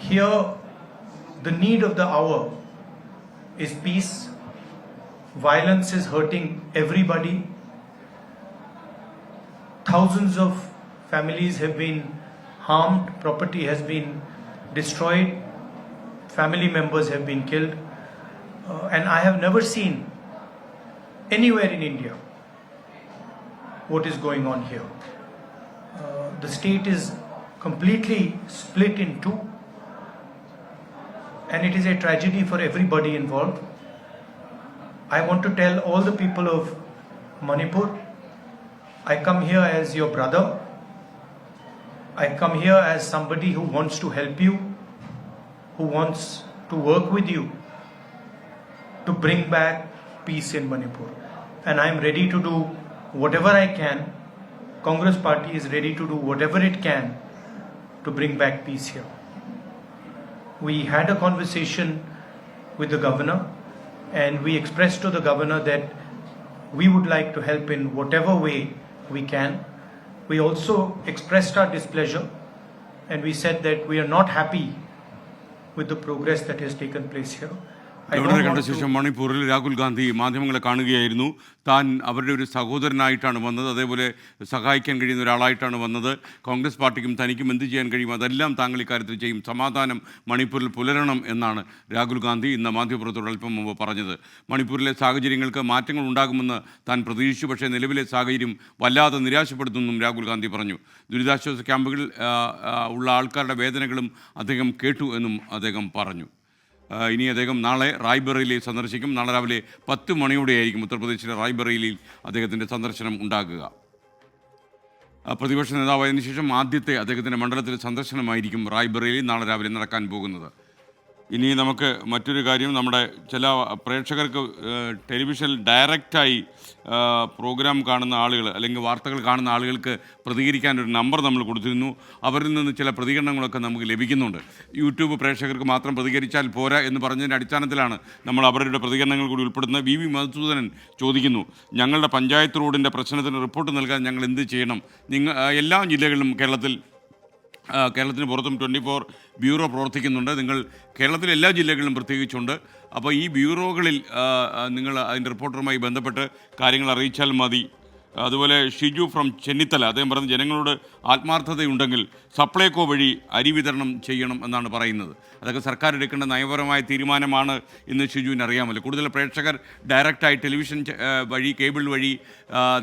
Here, the need of the hour is peace. Violence is hurting everybody. Thousands of families have been harmed, property has been destroyed, family members have been killed. And I have never seen anywhere in India what is going on here. The state is completely split in two, and it is a tragedy for everybody involved. I want to tell all the people of Manipur, I come here as your brother. I come here as somebody who wants to help you, who wants to work with you to bring back peace in Manipur. And I am ready to do whatever I can. Congress Party is ready to do whatever it can to bring back peace here. We had a conversation with the governor, and we expressed to the governor that we would like to help in whatever way we can. We also expressed our displeasure, and we said that we are not happy with the progress that has taken place here. ഗവർണറെ കണ്ട ശേഷം മണിപ്പൂരിൽ രാഹുൽ ഗാന്ധി മാധ്യമങ്ങളെ കാണുകയായിരുന്നു. താൻ അവരുടെ ഒരു സഹോദരനായിട്ടാണ് വന്നത്, അതേപോലെ സഹായിക്കാൻ കഴിയുന്ന ഒരാളായിട്ടാണ് വന്നത്. കോൺഗ്രസ് പാർട്ടിക്കും തനിക്കും എന്ത് ചെയ്യാൻ കഴിയും അതെല്ലാം താങ്കൾ ഇക്കാര്യത്തിൽ ചെയ്യും, സമാധാനം മണിപ്പൂരിൽ പുലരണം എന്നാണ് രാഹുൽ ഗാന്ധി ഇന്ന് മാധ്യമപ്രവർത്തകരോട് അല്പം മുമ്പ് പറഞ്ഞത്. മണിപ്പൂരിലെ സാഹചര്യങ്ങൾക്ക് മാറ്റങ്ങൾ ഉണ്ടാകുമെന്ന് താൻ പ്രതീക്ഷിച്ചു, പക്ഷേ നിലവിലെ സാഹചര്യം വല്ലാതെ നിരാശപ്പെടുത്തുമെന്നും രാഹുൽ ഗാന്ധി പറഞ്ഞു. ദുരിതാശ്വാസ ക്യാമ്പുകളിൽ ഉള്ള ആൾക്കാരുടെ വേദനകളും അദ്ദേഹം കേട്ടു എന്നും അദ്ദേഹം പറഞ്ഞു. ഇനി അദ്ദേഹം നാളെ റായ്ബറേലി സന്ദർശിക്കും. നാളെ രാവിലെ 10 മണിയോടെയായിരിക്കും ഉത്തർപ്രദേശിലെ റായ്ബറേലിയിൽ അദ്ദേഹത്തിൻ്റെ സന്ദർശനം ഉണ്ടാകുക. പ്രതിപക്ഷ നേതാവായതിനു ശേഷം ആദ്യത്തെ അദ്ദേഹത്തിൻ്റെ മണ്ഡലത്തിലെ സന്ദർശനമായിരിക്കും റായ്ബറേലിയിൽ നാളെ രാവിലെ നടക്കാൻ പോകുന്നത്. ഇനി നമുക്ക് മറ്റൊരു കാര്യം, നമ്മുടെ ചില പ്രേക്ഷകർക്ക് ടെലിവിഷനിൽ ഡയറക്റ്റായി പ്രോഗ്രാം കാണുന്ന ആളുകൾ അല്ലെങ്കിൽ വാർത്തകൾ കാണുന്ന ആളുകൾക്ക് പ്രതികരിക്കാനൊരു നമ്പർ നമ്മൾ കൊടുത്തിരുന്നു. അവരിൽ നിന്ന് ചില പ്രതികരണങ്ങളൊക്കെ നമുക്ക് ലഭിക്കുന്നുണ്ട്. യൂട്യൂബ് പ്രേക്ഷകർക്ക് മാത്രം പ്രതികരിച്ചാൽ പോരാ എന്ന് പറഞ്ഞതിൻ്റെ അടിസ്ഥാനത്തിലാണ് നമ്മൾ അവരുടെ പ്രതികരണങ്ങൾ കൂടി ഉൾപ്പെടുന്നത്. വി മധുസൂദനൻ ചോദിക്കുന്നു, ഞങ്ങളുടെ പഞ്ചായത്ത് റോഡിൻ്റെ പ്രശ്നത്തിന് റിപ്പോർട്ട് നൽകാൻ ഞങ്ങൾ എന്ത് ചെയ്യണം? എല്ലാ ജില്ലകളിലും കേരളത്തിൽ കേരളത്തിന് പുറത്തും 24 ബ്യൂറോ പ്രവർത്തിക്കുന്നുണ്ട്. നിങ്ങൾ കേരളത്തിലെ എല്ലാ ജില്ലകളിലും പ്രത്യേകിച്ചുണ്ട്. അപ്പോൾ ഈ ബ്യൂറോകളിൽ നിങ്ങൾ അതിൻ്റെ റിപ്പോർട്ടറുമായി ബന്ധപ്പെട്ട് കാര്യങ്ങൾ അറിയിച്ചാൽ മതി. അതുപോലെ ഷിജു ഫ്രം ചെന്നിത്തല അദ്ദേഹം പറഞ്ഞ ജനങ്ങളോട് ആത്മാർത്ഥതയുണ്ടെങ്കിൽ സപ്ലൈകോ വഴി അരി വിതരണം ചെയ്യണം എന്നാണ് പറയുന്നത്. അതൊക്കെ സർക്കാർ എടുക്കേണ്ട നയപരമായ തീരുമാനമാണ് എന്ന് ഷിജുവിന് അറിയാമല്ലോ. കൂടുതൽ പ്രേക്ഷകർ ഡയറക്റ്റായി ടെലിവിഷൻ വഴി കേബിൾ വഴി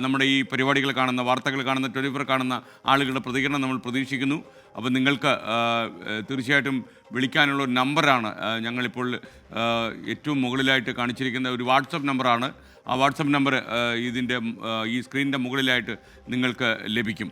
നമ്മുടെ ഈ പരിപാടികൾ കാണുന്ന വാർത്തകൾ കാണുന്ന 24 കാണുന്ന ആളുകളുടെ പ്രതികരണം നമ്മൾ പ്രതീക്ഷിക്കുന്നു. അപ്പോൾ നിങ്ങൾക്ക് തീർച്ചയായിട്ടും വിളിക്കാനുള്ള ഒരു നമ്പറാണ് ഞങ്ങളിപ്പോൾ ഏറ്റവും മുകളിലായിട്ട് കാണിച്ചിരിക്കുന്ന ഒരു വാട്സപ്പ് നമ്പറാണ്. ആ വാട്സപ്പ് നമ്പർ ഇതിൻ്റെ ഈ സ്ക്രീനിൻ്റെ മുകളിലായിട്ട് നിങ്ങൾക്ക് ലഭിക്കും.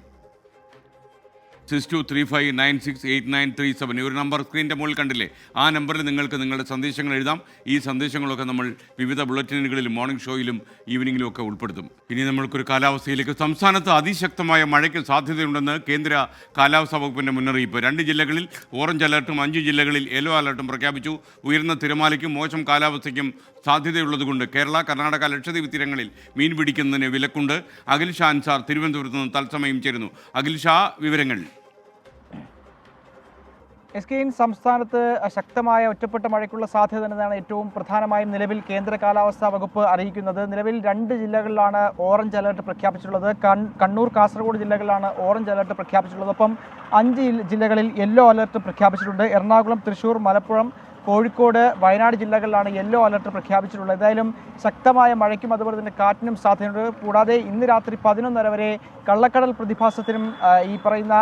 6235968937 ഈ ഒരു നമ്പർ സ്ക്രീനിൻ്റെ മുകളിൽ കണ്ടില്ലേ? ആ നമ്പറിൽ നിങ്ങൾക്ക് നിങ്ങളുടെ സന്ദേശങ്ങൾ എഴുതാം. ഈ സന്ദേശങ്ങളൊക്കെ നമ്മൾ വിവിധ ബുള്ളറ്റിനുകളിലും മോർണിംഗ് ഷോയിലും ഈവനിങ്ങിലും ഒക്കെ ഉൾപ്പെടുത്തും. ഇനി നമ്മൾക്കൊരു കാലാവസ്ഥയിലേക്ക്. സംസ്ഥാനത്ത് അതിശക്തമായ മഴയ്ക്ക് സാധ്യതയുണ്ടെന്ന് കേന്ദ്ര കാലാവസ്ഥാ വകുപ്പിൻ്റെ മുന്നറിയിപ്പ്. 2 ജില്ലകളിൽ ഓറഞ്ച് അലർട്ടും 5 ജില്ലകളിൽ യെല്ലോ അലർട്ടും പ്രഖ്യാപിച്ചു. ഉയർന്ന തിരമാലയ്ക്കും മോശം കാലാവസ്ഥയ്ക്കും സാധ്യതയുള്ളതുകൊണ്ട് കേരള, കർണാടക, ലക്ഷദ്വീപ് തീരങ്ങളിൽ മീൻ പിടിക്കുന്നതിന് വിലക്കുണ്ട്. അഖിൽ ഷാ അൻസാർ തിരുവനന്തപുരത്ത് നിന്ന് തത്സമയം ചേരുന്നു. അഖിൽ ഷാ, വിവരങ്ങൾ. സംസ്ഥാനത്ത് ശക്തമായ ഒറ്റപ്പെട്ട മഴയ്ക്കുള്ള സാധ്യത തന്നെയാണ് ഏറ്റവും പ്രധാനമായും നിലവിൽ കേന്ദ്ര കാലാവസ്ഥാ വകുപ്പ് അറിയിക്കുന്നത്. നിലവിൽ 2 ജില്ലകളിലാണ് ഓറഞ്ച് അലർട്ട് പ്രഖ്യാപിച്ചിട്ടുള്ളത്. കണ്ണൂർ, കാസർഗോഡ് ജില്ലകളിലാണ് ഓറഞ്ച് അലർട്ട് പ്രഖ്യാപിച്ചിട്ടുള്ളത്. ഒപ്പം 5 ജില്ലകളിൽ യെല്ലോ അലർട്ട് പ്രഖ്യാപിച്ചിട്ടുണ്ട്. എറണാകുളം, തൃശ്ശൂർ, മലപ്പുറം, കോഴിക്കോട്, വയനാട് ജില്ലകളിലാണ് യെല്ലോ അലർട്ട് പ്രഖ്യാപിച്ചിട്ടുള്ളത്. ഏതായാലും ശക്തമായ മഴയ്ക്കും അതുപോലെ തന്നെ കാറ്റിനും സാധ്യതയുണ്ട്. കൂടാതെ ഇന്ന് രാത്രി 11:30 വരെ കള്ളക്കടൽ പ്രതിഭാസത്തിനും ഈ പറയുന്ന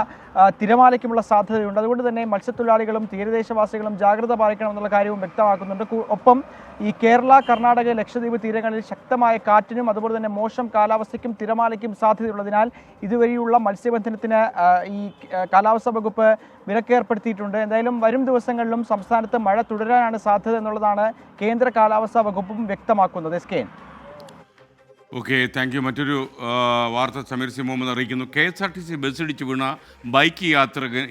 തിരമാലയ്ക്കുമുള്ള സാധ്യതയുണ്ട്. അതുകൊണ്ട് തന്നെ മത്സ്യത്തൊഴിലാളികളും തീരദേശവാസികളും ജാഗ്രത പാലിക്കണമെന്നുള്ള കാര്യവും വ്യക്തമാക്കുന്നുണ്ട്. ഒപ്പം ഈ കേരള, കർണാടക, ലക്ഷദ്വീപ് തീരങ്ങളിൽ ശക്തമായ കാറ്റിനും അതുപോലെ തന്നെ മോശം കാലാവസ്ഥയ്ക്കും തിരമാലയ്ക്കും സാധ്യതയുള്ളതിനാൽ ഇതുവരെയുള്ള മത്സ്യബന്ധനത്തിന് ഈ കാലാവസ്ഥാ വകുപ്പ് വിലക്കേർപ്പെടുത്തിയിട്ടുണ്ട്. എന്തായാലും വരും ദിവസങ്ങളിലും സംസ്ഥാനത്ത് മഴ തുടരാനാണ് സാധ്യത എന്നുള്ളതാണ് കേന്ദ്ര കാലാവസ്ഥാ വകുപ്പും വ്യക്തമാക്കുന്നത്. Okay, thank U. മറ്റൊരു വാർത്ത സമീർ സി മുഹമ്മദ് അറിയിക്കുന്നു. KSRTC ബസ്സിടിച്ച് വീണ ബൈക്ക്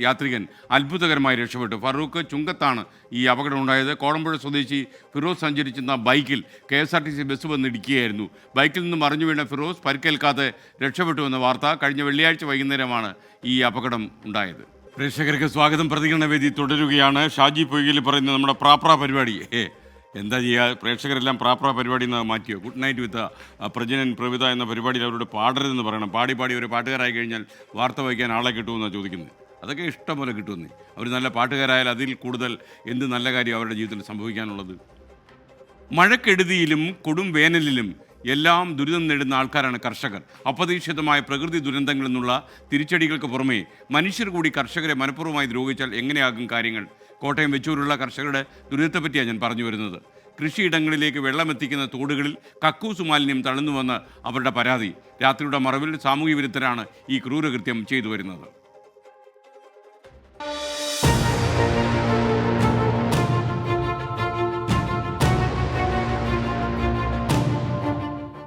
യാത്രികൻ അത്ഭുതകരമായി രക്ഷപ്പെട്ടു. ഫറൂഖ് ചുങ്കത്താണ് ഈ അപകടം ഉണ്ടായത്. കോടമ്പുഴ സ്വദേശി ഫിറോസ് സഞ്ചരിച്ചിരുന്ന ബൈക്കിൽ KSRTC ബസ് വന്നിടിക്കുകയായിരുന്നു. ബൈക്കിൽ നിന്ന് മറിഞ്ഞു വീണ ഫിറോസ് പരിക്കേൽക്കാതെ രക്ഷപ്പെട്ടുവെന്ന വാർത്ത. കഴിഞ്ഞ വെള്ളിയാഴ്ച വൈകുന്നേരമാണ് ഈ അപകടം ഉണ്ടായത്. പ്രേക്ഷകർക്ക് സ്വാഗതം. പ്രതികരണ വേദി തുടരുകയാണ്. ഷാജി പൊയ്കയിൽ പറയുന്ന നമ്മുടെ പ്രാപ്ര പരിപാടി എന്താ ചെയ്യുക, പ്രേക്ഷകരെല്ലാം പ്രാപ്ര പരിപാടി നിന്ന് മാറ്റിയോ? ഗുഡ് നൈറ്റ് വിത്ത് പ്രജനൻ പ്രവിത എന്ന പരിപാടിയിൽ അവരോട് പാടരുതെന്ന് പറയണം. പാടി ഒരു പാട്ടുകാരായി കഴിഞ്ഞാൽ വാർത്ത വായിക്കാൻ ആളെ കിട്ടുമെന്നാണ് ചോദിക്കുന്നത്. അതൊക്കെ ഇഷ്ടം പോലെ കിട്ടുമെന്നേ. അവർ നല്ല പാട്ടുകാരായാൽ അതിൽ കൂടുതൽ എന്ത് നല്ല കാര്യം അവരുടെ ജീവിതത്തിൽ സംഭവിക്കാനുള്ളത്? മഴക്കെടുതിയിലും കൊടും വേനലിലും എല്ലാം ദുരിതം നേടുന്ന ആൾക്കാരാണ് കർഷകർ. അപ്രതീക്ഷിതമായ പ്രകൃതി ദുരന്തങ്ങളിൽ നിന്നുള്ള തിരിച്ചടികൾക്ക് പുറമേ മനുഷ്യർ കൂടി കർഷകരെ മനഃപൂർവ്വമായി ദ്രോഹിച്ചാൽ എങ്ങനെയാകും കാര്യങ്ങൾ? കോട്ടയം വെച്ചൂരുള്ള കർഷകരുടെ ദുരിതത്തെപ്പറ്റിയാണ് ഞാൻ പറഞ്ഞു വരുന്നത്. കൃഷിയിടങ്ങളിലേക്ക് വെള്ളമെത്തിക്കുന്ന തോടുകളിൽ കക്കൂസ് മാലിന്യം തള്ളുന്നുവെന്ന് അവരുടെ പരാതി. രാത്രിയുടെ മറവിൽ സാമൂഹ്യ വിരുദ്ധരാണ് ഈ ക്രൂരകൃത്യം ചെയ്തു വരുന്നത്.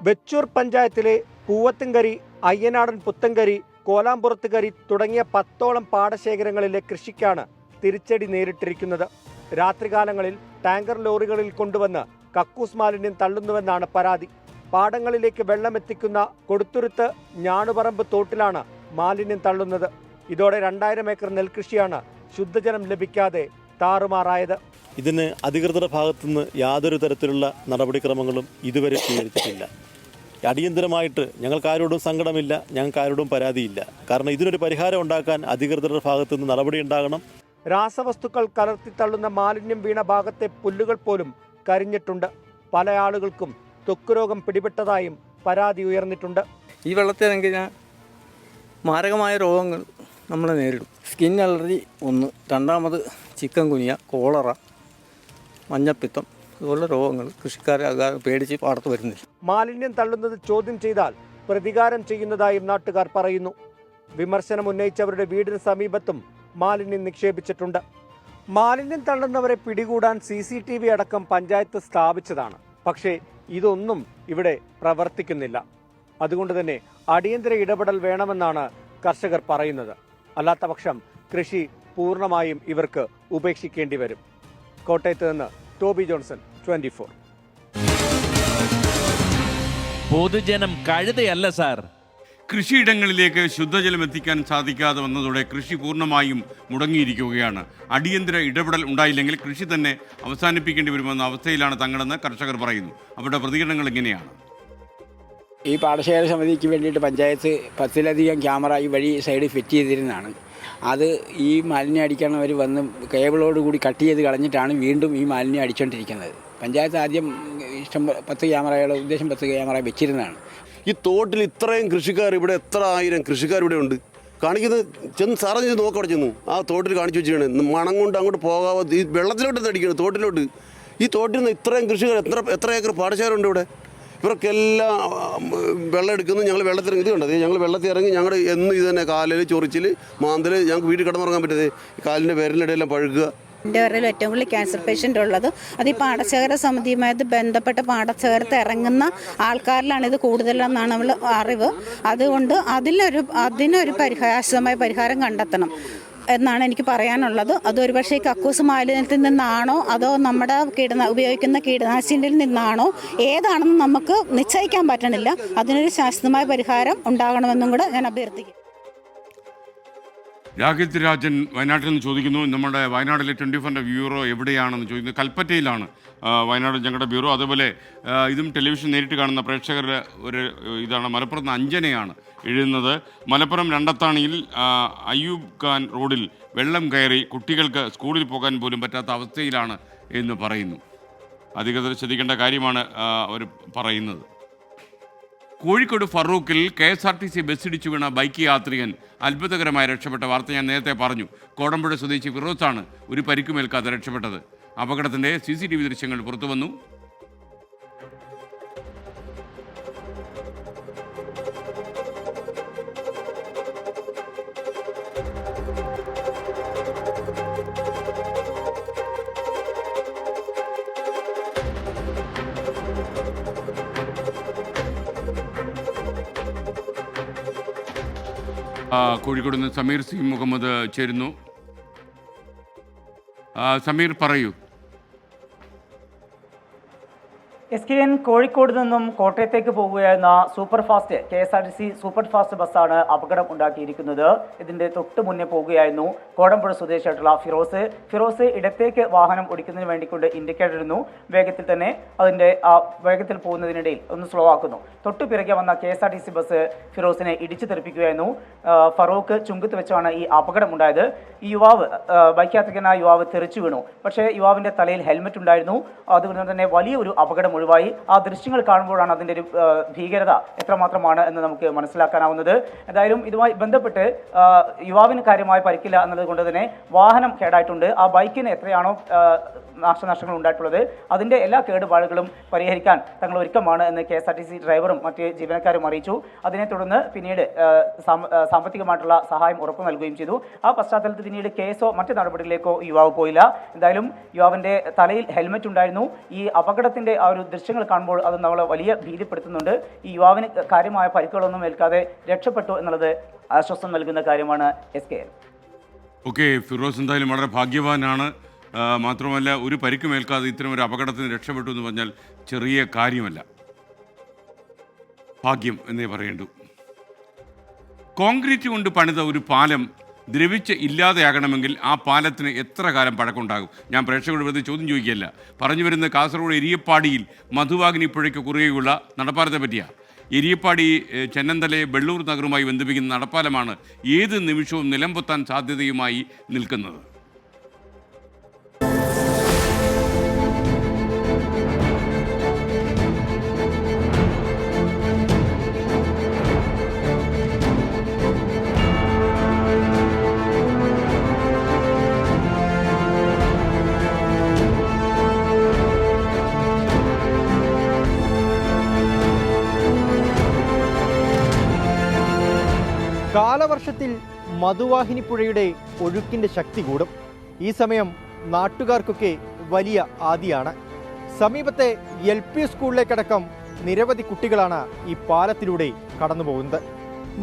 വെച്ചൂർ പഞ്ചായത്തിലെ പൂവത്തുംകരി, അയ്യനാടൻ പുത്തങ്കരി, കോലാമ്പുറത്തുകരി തുടങ്ങിയ 10ഓളം പാടശേഖരങ്ങളിലെ കൃഷിക്കാണ് തിരിച്ചടി നേരിട്ടിരിക്കുന്നത്. രാത്രികാലങ്ങളിൽ ടാങ്കർ ലോറികളിൽ കൊണ്ടുവന്ന് കക്കൂസ് മാലിന്യം തള്ളുന്നുവെന്നാണ് പരാതി. പാടങ്ങളിലേക്ക് വെള്ളമെത്തിക്കുന്ന കൊടുത്തുരുത്ത് ഞാണുപറമ്പ് തോട്ടിലാണ് മാലിന്യം തള്ളുന്നത്. ഇതോടെ 2000 ഏക്കർ നെൽകൃഷിയാണ് ശുദ്ധജലം ലഭിക്കാതെ താറുമാറായത്. ഇതിന് അധികൃതരുടെ ഭാഗത്തുനിന്ന് യാതൊരു തരത്തിലുള്ള നടപടിക്രമങ്ങളും ഇതുവരെ സ്വീകരിച്ചിട്ടില്ല. അടിയന്തരമായിട്ട് ഞങ്ങൾക്കാരോടും സങ്കടമില്ല, ഞങ്ങൾക്കാരോടും പരാതിയില്ല. കാരണം ഇതിനൊരു പരിഹാരം ഉണ്ടാക്കാൻ അധികൃതരുടെ ഭാഗത്തുനിന്ന് നടപടി ഉണ്ടാകണം. രാസവസ്തുക്കൾ കലർത്തിത്തള്ളുന്ന മാലിന്യം വീണ ഭാഗത്തെ പുല്ലുകൾ പോലും കരിഞ്ഞിട്ടുണ്ട്. പല ആളുകൾക്കും ത്വക്ക് രോഗം പിടിപെട്ടതായും പരാതി ഉയർന്നിട്ടുണ്ട്. ഈ വെള്ളത്തിലെങ്കിൽ മാരകമായ രോഗങ്ങൾ നമ്മൾ നേരിടും. സ്കിൻ അലർജി ഒന്ന്, രണ്ടാമത് ചിക്കൻ ഗുനിയ, കോളറ, മഞ്ഞപ്പിത്തം ഇതുപോലുള്ള രോഗങ്ങൾ കൃഷിക്കാരെ പേടിച്ച് പാടത്ത് വരുന്നില്ല. മാലിന്യം തള്ളുന്നത് ചോദ്യം ചെയ്താൽ പ്രതികാരം ചെയ്യുന്നതായും നാട്ടുകാർ പറയുന്നു. വിമർശനം ഉന്നയിച്ചവരുടെ വീടിന് സമീപത്തും മാലിന്യം നിക്ഷേപിച്ചിട്ടുണ്ട്. മാലിന്യം തള്ളുന്നവരെ പിടികൂടാൻ CCTV അടക്കം പഞ്ചായത്ത് സ്ഥാപിച്ചതാണ്. പക്ഷേ ഇതൊന്നും ഇവിടെ പ്രവർത്തിക്കുന്നില്ല. അതുകൊണ്ട് തന്നെ അടിയന്തര ഇടപെടൽ വേണമെന്നാണ് കർഷകർ പറയുന്നത്. അല്ലാത്ത പക്ഷം കൃഷി പൂർണ്ണമായും ഇവർക്ക് ഉപേക്ഷിക്കേണ്ടി വരും. കോട്ടയത്ത് നിന്ന് ടോബി ജോൺസൺ, 24. പൊതുജനം കഴുതയല്ല സാർ. കൃഷിയിടങ്ങളിലേക്ക് ശുദ്ധജലം എത്തിക്കാൻ സാധിക്കാതെ വന്നതോടെ കൃഷി പൂർണ്ണമായും മുടങ്ങിയിരിക്കുകയാണ്. അടിയന്തര ഇടപെടൽ ഉണ്ടായില്ലെങ്കിൽ കൃഷി തന്നെ അവസാനിപ്പിക്കേണ്ടി വരുമെന്ന അവസ്ഥയിലാണ് തങ്ങളെന്ന് കർഷകർ പറയുന്നു. അവരുടെ പ്രതികരണങ്ങൾ എങ്ങനെയാണ്? ഈ പാടശേഖര സമിതിക്ക് വേണ്ടിയിട്ട് പഞ്ചായത്ത് 10-ലധികം ക്യാമറ ഈ വഴി സൈഡിൽ ഫിറ്റ് ചെയ്തിരുന്നതാണ്. അത് ഈ മാലിന്യം അടിക്കണവർ വന്ന് കേബിളോടുകൂടി കട്ട് ചെയ്ത് കളഞ്ഞിട്ടാണ് വീണ്ടും ഈ മാലിന്യം അടിച്ചുകൊണ്ടിരിക്കുന്നത്. പഞ്ചായത്ത് ആദ്യം ഇഷ്ടം 10 ക്യാമറകൾ ഉദ്ദേശം 10 ക്യാമറ വെച്ചിരുന്നതാണ്. ഈ തോട്ടിൽ ഇത്രയും കൃഷിക്കാർ, ഇവിടെ എത്ര ആയിരം കൃഷിക്കാർ ഇവിടെ ഉണ്ട്. കാണിക്കുന്നത് ചെന്ന് സാറേ നോക്കവിടെ ചെന്നു ആ തോട്ടിൽ കാണിച്ചു വെച്ചിരിക്കണേ. മണം കൊണ്ട് അങ്ങോട്ട് പോകാവോ, ഈ വെള്ളത്തിലോട്ട് അടിക്കണം തോട്ടിലോട്ട്. ഈ തോട്ടിൽ നിന്ന് ഇത്രയും കൃഷിക്കാർ എത്ര ഏക്കർ പാടശേഖരമുണ്ട് ഇവിടെ. ഇവർക്കെല്ലാം വെള്ളം എടുക്കുന്നു. ഞങ്ങൾ വെള്ളത്തിൽ ഇത് കണ്ടത്, ഞങ്ങൾ വെള്ളത്തിൽ ഇറങ്ങി ഞങ്ങളുടെ എന്നും ഇത് തന്നെ കാലിൽ ചൊറിച്ചിൽ മാന്തൽ, ഞങ്ങൾക്ക് വീട്ടിൽ കിടന്നുറങ്ങാൻ പറ്റരുത്. കാലിൻ്റെ വിരലിനിടയെല്ലാം പഴുകുക. എൻ്റെ പേരിൽ ഏറ്റവും കൂടുതൽ ക്യാൻസർ പേഷ്യൻ്റ് ഉള്ളത് അത് ഈ പാടശേഖര സമിതിയുമായിട്ട് ബന്ധപ്പെട്ട പാടശേഖരത്ത് ഇറങ്ങുന്ന ആൾക്കാരിലാണ് ഇത് കൂടുതലെന്നാണ് നമ്മൾ അറിവ്. അതുകൊണ്ട് അതിനൊരു ശാശ്വതമായ പരിഹാരം കണ്ടെത്തണം എന്നാണ് എനിക്ക് പറയാനുള്ളത്. അതൊരു പക്ഷേ ഈ കക്കൂസ് മാലിന്യത്തിൽ നിന്നാണോ അതോ നമ്മുടെ ഉപയോഗിക്കുന്ന കീടനാശിനിയിൽ നിന്നാണോ ഏതാണെന്ന് നമുക്ക് നിശ്ചയിക്കാൻ പറ്റണില്ല. അതിനൊരു ശാശ്വതമായ പരിഹാരം ഉണ്ടാകണമെന്നും കൂടെ ഞാൻ അഭ്യർത്ഥിക്കും. രാകേഷ് രാജൻ വയനാട്ടിൽ നിന്ന് ചോദിക്കുന്നു, നമ്മുടെ വയനാട്ടിലെ 24 ബ്യൂറോ എവിടെയാണെന്ന് ചോദിക്കുന്നത്. കൽപ്പറ്റയിലാണ് വയനാട് ഞങ്ങളുടെ ബ്യൂറോ. അതുപോലെ ഇതും ടെലിവിഷൻ നേരിട്ട് കാണുന്ന പ്രേക്ഷകരുടെ ഒരു ഇതാണ്. മലപ്പുറത്ത് നിന്ന് അഞ്ജനയാണ് എഴുതുന്നത്. മലപ്പുറം രണ്ടത്താണിയിൽ അയ്യൂബ് ഖാൻ റോഡിൽ വെള്ളം കയറി കുട്ടികൾക്ക് സ്കൂളിൽ പോകാൻ പോലും പറ്റാത്ത അവസ്ഥയിലാണ് എന്ന് പറയുന്നു. അധികൃതർ ശ്രദ്ധിക്കേണ്ട കാര്യമാണ് അവർ പറയുന്നത്. കോഴിക്കോട് ഫറൂഖിൽ KSRTC ബസ്സിടിച്ചു വീണ ബൈക്ക് യാത്രികൻ അത്ഭുതകരമായി രക്ഷപ്പെട്ട വാർത്ത ഞാൻ നേരത്തെ പറഞ്ഞു. കോടമ്പുഴ സ്വദേശി ഫിറോസാണ് ഒരു പരിക്കുമേൽക്കാതെ രക്ഷപ്പെട്ടത്. അപകടത്തിൻ്റെ CCTV ദൃശ്യങ്ങൾ പുറത്തു വന്നു. കോഴിക്കോട് നിന്ന് സമീർ സി മുഹമ്മദ് ചേരുന്നു. സമീർ പറയൂ. SKN കോഴിക്കോട് നിന്നും കോട്ടയത്തേക്ക് പോകുകയായിരുന്ന super fast KSRTC super fast ബസ്സാണ് അപകടം ഉണ്ടാക്കിയിരിക്കുന്നത്. ഇതിൻ്റെ തൊട്ട് മുന്നേ പോകുകയായിരുന്നു കോടമ്പുഴ സ്വദേശിയായിട്ടുള്ള ഫിറോസ് ഇടത്തേക്ക് വാഹനം ഓടിക്കുന്നതിന് വേണ്ടിക്കൊണ്ട് ഇൻഡിക്കേറ്റർ ഇടുന്നു. വേഗത്തിൽ തന്നെ അതിൻ്റെ വേഗത്തിൽ പോകുന്നതിനിടയിൽ ഒന്ന് സ്ലോ ആക്കുന്നു. തൊട്ടു പിറകെ വന്ന KSRTC ബസ് ഫിറോസിനെ ഇടിച്ചു തെറിപ്പിക്കുകയായിരുന്നു. ഫറൂഖ് ചുങ്കത്ത് വെച്ചാണ് ഈ അപകടം ഉണ്ടായത്. ഈ ബൈക്ക് യാത്രികനായ യുവാവ് തെറിച്ചു വീണു. പക്ഷേ യുവാവിൻ്റെ തലയിൽ ഹെൽമെറ്റ് ഉണ്ടായിരുന്നു. അതുകൊണ്ട് തന്നെ വലിയൊരു അപകടം ഒഴിവായി. ആ ദൃശ്യങ്ങൾ കാണുമ്പോഴാണ് അതിൻ്റെ ഒരു ഭീകരത എത്രമാത്രമാണ് എന്ന് നമുക്ക് മനസ്സിലാക്കാനാവുന്നത്. എന്തായാലും ഇതുമായി ബന്ധപ്പെട്ട് യുവാവിന് കാര്യമായ പരിക്കില്ല എന്നത് കൊണ്ട് തന്നെ വാഹനം കേടായിട്ടുണ്ട്. ആ ബൈക്കിന് എത്രയാണോ നാശനഷ്ടങ്ങൾ ഉണ്ടായിട്ടുള്ളത് അതിൻ്റെ എല്ലാ കേടുപാടുകളും പരിഹരിക്കാൻ തങ്ങൾ ഒരുക്കമാണ് എന്ന് KSRTC ഡ്രൈവറും മറ്റ് ജീവനക്കാരും അറിയിച്ചു. അതിനെ തുടർന്ന് പിന്നീട് സാമ്പത്തികമായിട്ടുള്ള സഹായം ഉറപ്പു നൽകുകയും ചെയ്തു. ആ പശ്ചാത്തലത്തിൽ പിന്നീട് കേസോ മറ്റ് നടപടികളിലേക്കോ യുവാവ് പോയില്ല. എന്തായാലും യുവാവിൻ്റെ തലയിൽ ഹെൽമെറ്റ് ഉണ്ടായിരുന്നു. ഈ അപകടത്തിൻ്റെ ആ ഒരു ദൃശ്യങ്ങൾ കാണുമ്പോൾ അത് നമ്മളെ വലിയ ഭീതിപ്പെടുത്തുന്നുണ്ട്. ഈ യുവാവിന് കാര്യമായ പരിക്കുകളൊന്നും ഏൽക്കാതെ രക്ഷപ്പെട്ടു എന്നുള്ളത് ആശ്വാസം നൽകുന്ന കാര്യമാണ്. SKN. ഓക്കെ, ഫിറോസ് എന്തായാലും വളരെ ഭാഗ്യവാനാണ്. മാത്രമല്ല ഒരു പരിക്കുമേൽക്കാതെ ഇത്തരം ഒരു അപകടത്തിന് രക്ഷപ്പെട്ടു എന്ന് പറഞ്ഞാൽ ചെറിയ കാര്യമല്ല. ഭാഗ്യം എന്നേ പറയേണ്ടൂ. കോൺക്രീറ്റ് കൊണ്ട് പണിത ഒരു പാലം ദ്രവിച്ച് ഇല്ലാതെയാകണമെങ്കിൽ ആ പാലത്തിന് എത്ര കാലം പഴക്കമുണ്ടാകും? ഞാൻ പ്രേക്ഷകരോട് വെറുതെ ചോദ്യം ചോദിക്കുകയല്ല. പറഞ്ഞു വരുന്ന കാസർഗോഡ് എരിയപ്പാടിയിൽ മധുവാഗ്നി പുഴയ്ക്ക് കുറുകെയുള്ള നടപ്പാലത്തെ പറ്റിയാണ്. എരിയപ്പാടി ചെന്നന്തലയെ ബെള്ളൂർ നഗറുമായി ബന്ധിപ്പിക്കുന്ന നടപ്പാലമാണ് ഏത് നിമിഷവും നിലംപൊത്താൻ സാധ്യതയുമായി നിൽക്കുന്നത്. കാലവർഷത്തിൽ മധുവാഹിനി പുഴയുടെ ഒഴുക്കിൻ്റെ ശക്തി കൂടും. ഈ സമയം നാട്ടുകാർക്കൊക്കെ വലിയ ആദിയാണ്. സമീപത്തെ LP സ്കൂളിലേക്കടക്കം നിരവധി കുട്ടികളാണ് ഈ പാലത്തിലൂടെ കടന്നു പോകുന്നത്.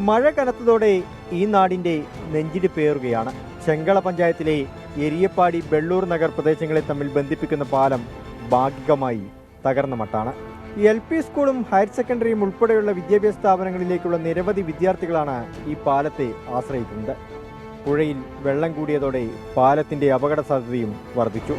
മഴ കനത്തതോടെ ഈ നാടിൻ്റെ നെഞ്ചിടിപ്പേറുകയാണ്. ചെങ്കള പഞ്ചായത്തിലെ എരിയപ്പാടി ബെള്ളൂർ നഗർ പ്രദേശങ്ങളെ തമ്മിൽ ബന്ധിപ്പിക്കുന്ന പാലം ഭാഗികമായി തകർന്ന മട്ടാണ്. LP സ്കൂളും ഹയർ സെക്കൻഡറിയും ഉൾപ്പെടെയുള്ള വിദ്യാഭ്യാസ സ്ഥാപനങ്ങളിലേക്കുള്ള നിരവധി വിദ്യാർത്ഥികളാണ് ഈ പാലത്തെ ആശ്രയിക്കുന്നത്. പുഴയിൽ വെള്ളം കൂടിയതോടെ പാലത്തിന്റെ അപകട സാധ്യതയും വർദ്ധിച്ചു.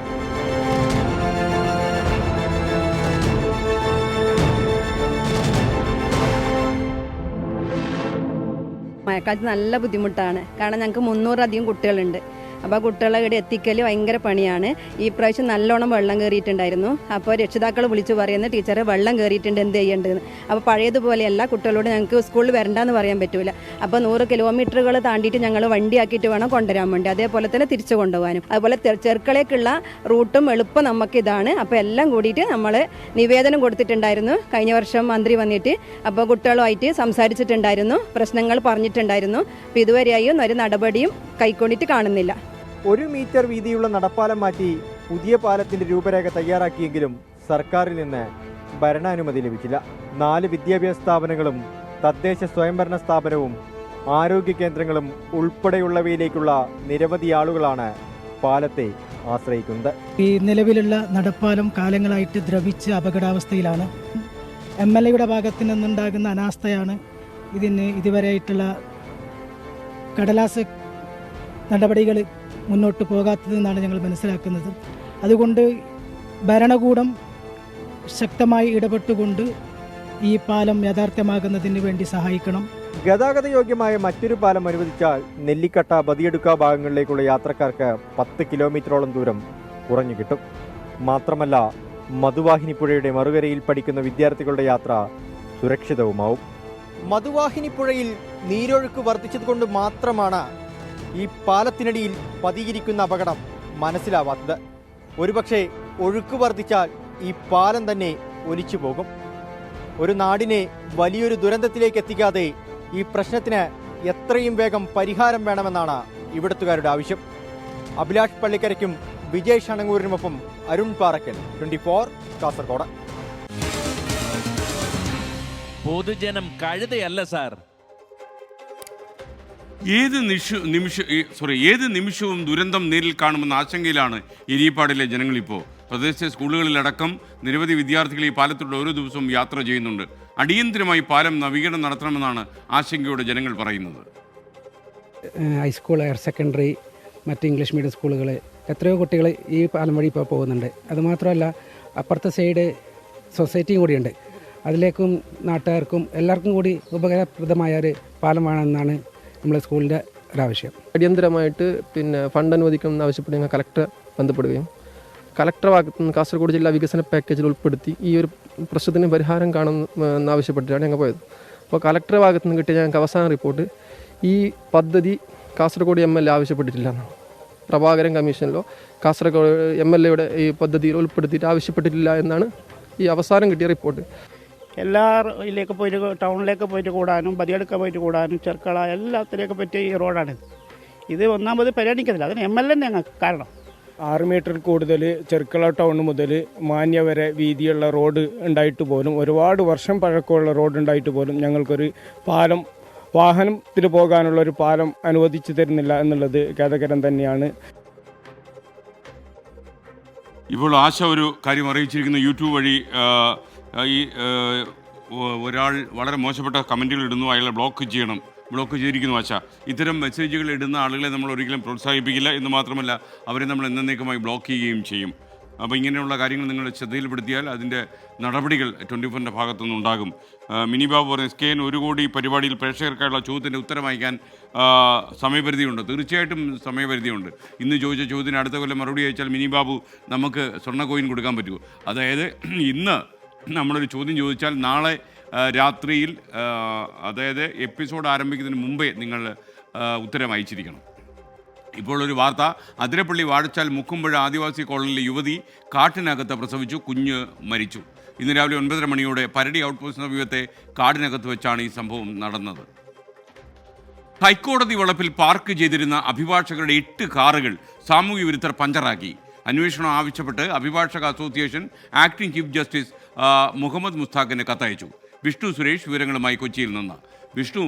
മഴക്കാലത്ത് നല്ല ബുദ്ധിമുട്ടാണ്. കാരണം ഞങ്ങൾക്ക് 300 കുട്ടികളുണ്ട്. അപ്പോൾ ആ കുട്ടികളെ ഇവിടെ എത്തിക്കൽ ഭയങ്കര പണിയാണ്. ഈ പ്രാവശ്യം നല്ലോണം വെള്ളം കയറിയിട്ടുണ്ടായിരുന്നു. അപ്പോൾ രക്ഷിതാക്കൾ വിളിച്ച് പറയുന്നത് ടീച്ചറെ വെള്ളം കയറിയിട്ടുണ്ട്, എന്ത് ചെയ്യേണ്ടതെന്ന്. അപ്പോൾ പഴയതുപോലെയല്ല, കുട്ടികളോട് ഞങ്ങൾക്ക് സ്കൂളിൽ വരണ്ടെന്ന് പറയാൻ പറ്റില്ല. അപ്പോൾ 100 കിലോമീറ്ററുകൾ താണ്ടിയിട്ട് ഞങ്ങൾ വണ്ടിയാക്കിയിട്ട് വേണം കൊണ്ടുവരാൻ വേണ്ടി, അതേപോലെ തന്നെ തിരിച്ചു കൊണ്ടുപോകാനും. അതുപോലെ ചെറുക്കളേക്കുള്ള റൂട്ടും എളുപ്പം നമുക്കിതാണ്. അപ്പോൾ എല്ലാം കൂടിയിട്ട് നമ്മൾ നിവേദനം കൊടുത്തിട്ടുണ്ടായിരുന്നു. കഴിഞ്ഞ വർഷം മന്ത്രി വന്നിട്ട് അപ്പോൾ കുട്ടികളുമായിട്ട് സംസാരിച്ചിട്ടുണ്ടായിരുന്നു, പ്രശ്നങ്ങൾ പറഞ്ഞിട്ടുണ്ടായിരുന്നു. അപ്പോൾ ഇതുവരെയായും ഒരു നടപടിയും കൈക്കൊണ്ടിട്ട് കാണുന്നില്ല. 1 മീറ്റർ വീതിയുള്ള നടപ്പാലം മാറ്റി പുതിയ പാലത്തിന്റെ രൂപരേഖ തയ്യാറാക്കിയെങ്കിലും സർക്കാരിൽ നിന്ന് ഭരണാനുമതി ലഭിച്ചില്ല. 4 വിദ്യാഭ്യാസ സ്ഥാപനങ്ങളും തദ്ദേശ സ്വയംഭരണ സ്ഥാപനവും ആരോഗ്യ കേന്ദ്രങ്ങളും ഉൾപ്പെടെയുള്ളവയിലേക്കുള്ള നിരവധി ആളുകളാണ് പാലത്തെ ആശ്രയിക്കുന്നത്. ഈ നിലവിലുള്ള നടപ്പാലം കാലങ്ങളായിട്ട് ദ്രവിച്ച് അപകടാവസ്ഥയിലാണ്. MLAയുടെ ഭാഗത്തു നിന്നുണ്ടാകുന്ന അനാസ്ഥയാണ് ഇതിന് ഇതുവരെയായിട്ടുള്ള കടലാസ് നടപടികൾ മുന്നോട്ട് പോകാത്തതെന്നാണ് ഞങ്ങൾ മനസ്സിലാക്കുന്നത്. അതുകൊണ്ട് ഭരണകൂടം ശക്തമായി ഇടപെട്ടുകൊണ്ട് ഈ പാലം യാഥാർത്ഥ്യമാകുന്നതിന് വേണ്ടി സഹായിക്കണം. ഗതാഗത യോഗ്യമായ മറ്റൊരു പാലം അനുവദിച്ചാൽ നെല്ലിക്കട്ട ബദിയടുക്ക ഭാഗങ്ങളിലേക്കുള്ള യാത്രക്കാർക്ക് 10 കിലോമീറ്ററോളം ദൂരം കുറഞ്ഞു കിട്ടും. മാത്രമല്ല, മധുവാഹിനി പുഴയുടെ മറുകരയിൽ പഠിക്കുന്ന വിദ്യാർത്ഥികളുടെ യാത്ര സുരക്ഷിതവുമാവും. മധുവാഹിനി പുഴയിൽ നീരൊഴുക്ക് വർദ്ധിച്ചതുകൊണ്ട് മാത്രമാണ് ഈ പാലത്തിനടിയിൽ പതിയിരിക്കുന്ന അപകടം മനസ്സിലാവാത്തത്. ഒരുപക്ഷെ ഒഴുക്ക് വർദ്ധിച്ചാൽ ഈ പാലം തന്നെ ഒലിച്ചു പോകും. ഒരു നാടിനെ വലിയൊരു ദുരന്തത്തിലേക്ക് എത്തിക്കാതെ ഈ പ്രശ്നത്തിന് എത്രയും വേഗം പരിഹാരം വേണമെന്നാണ് ഇവിടുത്തുകാരുടെ ആവശ്യം. അഭിലാഷ് പള്ളിക്കരയ്ക്കും വിജയ് ഷണങ്ങൂരിനുമൊപ്പം അരുൺ പാറക്കൽ, 24 കാസർഗോഡ്. പൊതുജനം കഴുതയല്ല സാർ. ഏത് നിമിഷവും ദുരന്തം നേരിൽ കാണുമെന്ന ആശങ്കയിലാണ് ഇരിപ്പാടിലെ ജനങ്ങളിപ്പോൾ. പ്രദേശത്തെ സ്കൂളുകളിലടക്കം നിരവധി വിദ്യാർത്ഥികൾ ഈ പാലത്തിലൂടെ ഓരോ ദിവസവും യാത്ര ചെയ്യുന്നുണ്ട്. അടിയന്തരമായി പാലം നവീകരണം നടത്തണമെന്നാണ് ആശങ്കയോടെ ജനങ്ങൾ പറയുന്നത്. ഹൈസ്കൂൾ, ഹയർ സെക്കൻഡറി, മറ്റ് ഇംഗ്ലീഷ് മീഡിയം സ്കൂളുകൾ എത്രയോ കുട്ടികൾ ഈ പാലം വഴി ഇപ്പോൾ പോകുന്നുണ്ട്. അതുമാത്രമല്ല, അപ്പുറത്തെ സൈഡ് സൊസൈറ്റിയും കൂടിയുണ്ട്. അതിലേക്കും നാട്ടുകാർക്കും എല്ലാവർക്കും കൂടി ഉപകാരപ്രദമായ ഒരു പാലം വേണമെന്നാണ് നമ്മുടെ സ്കൂളിൻ്റെ ഒരാവശ്യം. അടിയന്തരമായിട്ട് ഫണ്ട് അനുവദിക്കണം ആവശ്യപ്പെട്ട് ഞങ്ങൾ കളക്ടറെ ബന്ധപ്പെടുകയും കളക്ടർ ഭാഗത്ത് നിന്ന് കാസർഗോഡ് ജില്ലാ വികസന പാക്കേജിൽ ഉൾപ്പെടുത്തി ഈ ഒരു പ്രശ്നത്തിന് പരിഹാരം കാണുമെന്നാവശ്യപ്പെട്ടിട്ടാണ് ഞങ്ങൾ പോയത്. അപ്പോൾ കളക്ടർ ഭാഗത്ത് നിന്ന് കിട്ടിയ ഞങ്ങൾക്ക് അവസാന റിപ്പോർട്ട് ഈ പദ്ധതി കാസർഗോഡ് MLA ആവശ്യപ്പെട്ടിട്ടില്ല എന്നാണ്. പ്രഭാകരൻ കമ്മീഷനിലോ കാസർഗോഡ് MLAയുടെ ഈ പദ്ധതിയിൽ ഉൾപ്പെടുത്തിയിട്ട് ആവശ്യപ്പെട്ടിട്ടില്ല എന്നാണ് ഈ അവസാനം കിട്ടിയ റിപ്പോർട്ട്. എല്ലാ ഇതിലേക്ക് പോയിട്ട് ടൗണിലേക്ക് പോയിട്ട് കൂടാനും ബദിയടുക്ക പോയിട്ട് കൂടാനും ചെറുക്കള എല്ലാത്തിലേക്ക് പറ്റിയ ഈ റോഡാണിത്. ഇത് ഒന്നാമത് പരിഗണിക്കുന്നില്ല. അതിന് MLA ഞങ്ങൾക്ക് കാരണം. 6 മീറ്ററിൽ കൂടുതൽ ചെറുക്കള ടൗൺ മുതൽ മാന്യ വരെ വീതിയുള്ള റോഡ് ഉണ്ടായിട്ട് പോലും, ഒരുപാട് വർഷം പഴക്കമുള്ള റോഡ് ഉണ്ടായിട്ട് പോലും ഞങ്ങൾക്കൊരു പാലം, വാഹനത്തിൽ പോകാനുള്ള ഒരു പാലം അനുവദിച്ചു തരുന്നില്ല എന്നുള്ളത് ഖേദകരം തന്നെയാണ്. ഇപ്പോൾ ആശ ഒരു കാര്യം അറിയിച്ചിരിക്കുന്നു. യൂട്യൂബ് വഴി ഈ ഒരാൾ വളരെ മോശപ്പെട്ട കമൻറ്റുകൾ ഇടുന്നു, അയാളെ ബ്ലോക്ക് ചെയ്തിരിക്കുന്നു. ആശ, ഇത്തരം മെസ്സേജുകൾ ഇടുന്ന ആളുകളെ നമ്മൾ ഒരിക്കലും പ്രോത്സാഹിപ്പിക്കില്ല എന്ന് മാത്രമല്ല, അവരെ നമ്മൾ എന്നേക്കുമായി ബ്ലോക്ക് ചെയ്യുകയും ചെയ്യും. അപ്പോൾ ഇങ്ങനെയുള്ള കാര്യങ്ങൾ നിങ്ങൾ ശ്രദ്ധയിൽപ്പെടുത്തിയാൽ അതിൻ്റെ നടപടികൾ 24-ൻ്റെ ഭാഗത്തുനിന്ന് ഉണ്ടാകും. മിനി ബാബു പറഞ്ഞ SKN 1 കോടി പരിപാടിയിൽ പ്രേക്ഷകർക്കായുള്ള ചോദ്യത്തിൻ്റെ ഉത്തരം അയക്കാൻ സമയപരിധിയുണ്ട്. തീർച്ചയായിട്ടും സമയപരിധിയുണ്ട്. ഇന്ന് ചോദിച്ച ചോദ്യത്തിന് അടുത്ത കൊല്ലം മറുപടി അയച്ചാൽ മിനി ബാബു നമുക്ക് സ്വർണ്ണ കോയിൻ കൊടുക്കാൻ പറ്റുമോ? അതായത് ഇന്ന് നമ്മളൊരു ചോദ്യം ചോദിച്ചാൽ നാളെ രാത്രിയിൽ, അതായത് എപ്പിസോഡ് ആരംഭിക്കുന്നതിന് മുമ്പേ നിങ്ങൾ ഉത്തരം അയച്ചിരിക്കണം. ഇപ്പോൾ ഒരു വാർത്ത. അതിരപ്പള്ളി വാഴച്ചാൽ മുക്കുമ്പുഴ ആദിവാസി കോളനിയിലെ യുവതി കാട്ടിനകത്ത് പ്രസവിച്ചു, കുഞ്ഞ് മരിച്ചു. ഇന്ന് രാവിലെ 9:30 മണിയോടെ പരടി ഔട്ട് പോസ്റ്റ് സമീപത്തെ കാടിനകത്ത് വെച്ചാണ് ഈ സംഭവം നടന്നത്. ഹൈക്കോടതി വളപ്പിൽ പാർക്ക് ചെയ്തിരുന്ന അഭിഭാഷകരുടെ 8 കാറുകൾ സാമൂഹ്യ വിരുദ്ധർ പഞ്ചറാക്കി. അന്വേഷണം ആവശ്യപ്പെട്ട് അഭിഭാഷക association acting chief justice Muhammad മുസ്താഖിന് കത്തയച്ചു. വിഷ്ണു സുരേഷ് വിവരങ്ങളുമായി കൊച്ചിയിൽ നിന്ന്. വിഷ്ണു,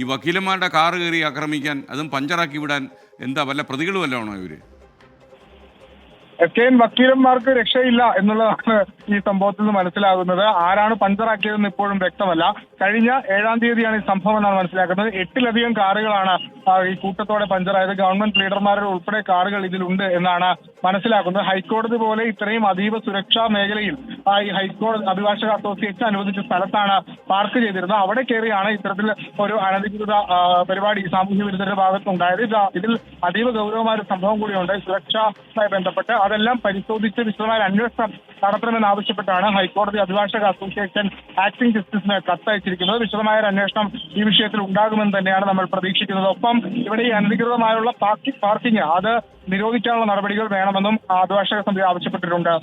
ഈ വക്കീലന്മാരുടെ കാറ് കയറി ആക്രമിക്കാൻ, അതും പഞ്ചറാക്കി വിടാൻ എന്താ വല്ല പ്രതികളും വല്ലതാണോ ഇവർ? വക്കീലന്മാർക്ക് രക്ഷയില്ല എന്നുള്ളതാണ് ഈ സംഭവത്തിൽ നിന്ന് മനസ്സിലാകുന്നത്. ആരാണ് പഞ്ചറാക്കിയതെന്ന് ഇപ്പോഴും വ്യക്തമല്ല. കഴിഞ്ഞ 7-ാം തീയതിയാണ് ഈ സംഭവം എന്നാണ് മനസ്സിലാക്കുന്നത്. 8-ലധികം കാറുകളാണ് ഈ കൂട്ടത്തോടെ പഞ്ചറായത്. ഗവൺമെന്റ് ലീഡർമാരുടെ ഉൾപ്പെടെ കാറുകൾ ഇതിലുണ്ട് എന്നാണ് മനസ്സിലാക്കുന്നത്. ഹൈക്കോടതി പോലെ ഇത്രയും അതീവ സുരക്ഷാ മേഖലയിൽ ഈ ഹൈക്കോടതി അഭിഭാഷക അസോസിയേഷൻ അനുവദിച്ച സ്ഥലത്താണ് പാർക്ക് ചെയ്തിരുന്നത്. അവിടെ കയറിയാണ് ഇത്തരത്തിൽ ഒരു അനധികൃത പരിപാടി സാമൂഹ്യ വിരുദ്ധരുടെ ഭാഗത്തുണ്ടായത്. ഇതിൽ അതീവ ഗൗരവമായ ഒരു സംഭവം കൂടിയുണ്ട് സുരക്ഷയുമായി ബന്ധപ്പെട്ട്. അതെല്ലാം പരിശോധിച്ച് വിശദമായ അന്വേഷണം നടത്തണമെന്ന് ആവശ്യപ്പെട്ടാണ് ഹൈക്കോടതി അഭിഭാഷക അസോസിയേഷൻ ആക്ടിംഗ് ജസ്റ്റിസിന് കത്തയച്ചിരിക്കുന്നത്. വിശദമായ ഒരു അന്വേഷണം ഈ വിഷയത്തിൽ ഉണ്ടാകുമെന്ന് തന്നെയാണ് നമ്മൾ പ്രതീക്ഷിക്കുന്നത്. ഒപ്പം ഇവിടെ ഈ അനധികൃതമായുള്ള പാർക്കിംഗ് അത് നിരോധിക്കാനുള്ള നടപടികൾ വേണമെന്നും അഭിഭാഷക സമിതി ആവശ്യപ്പെട്ടിട്ടുണ്ട്.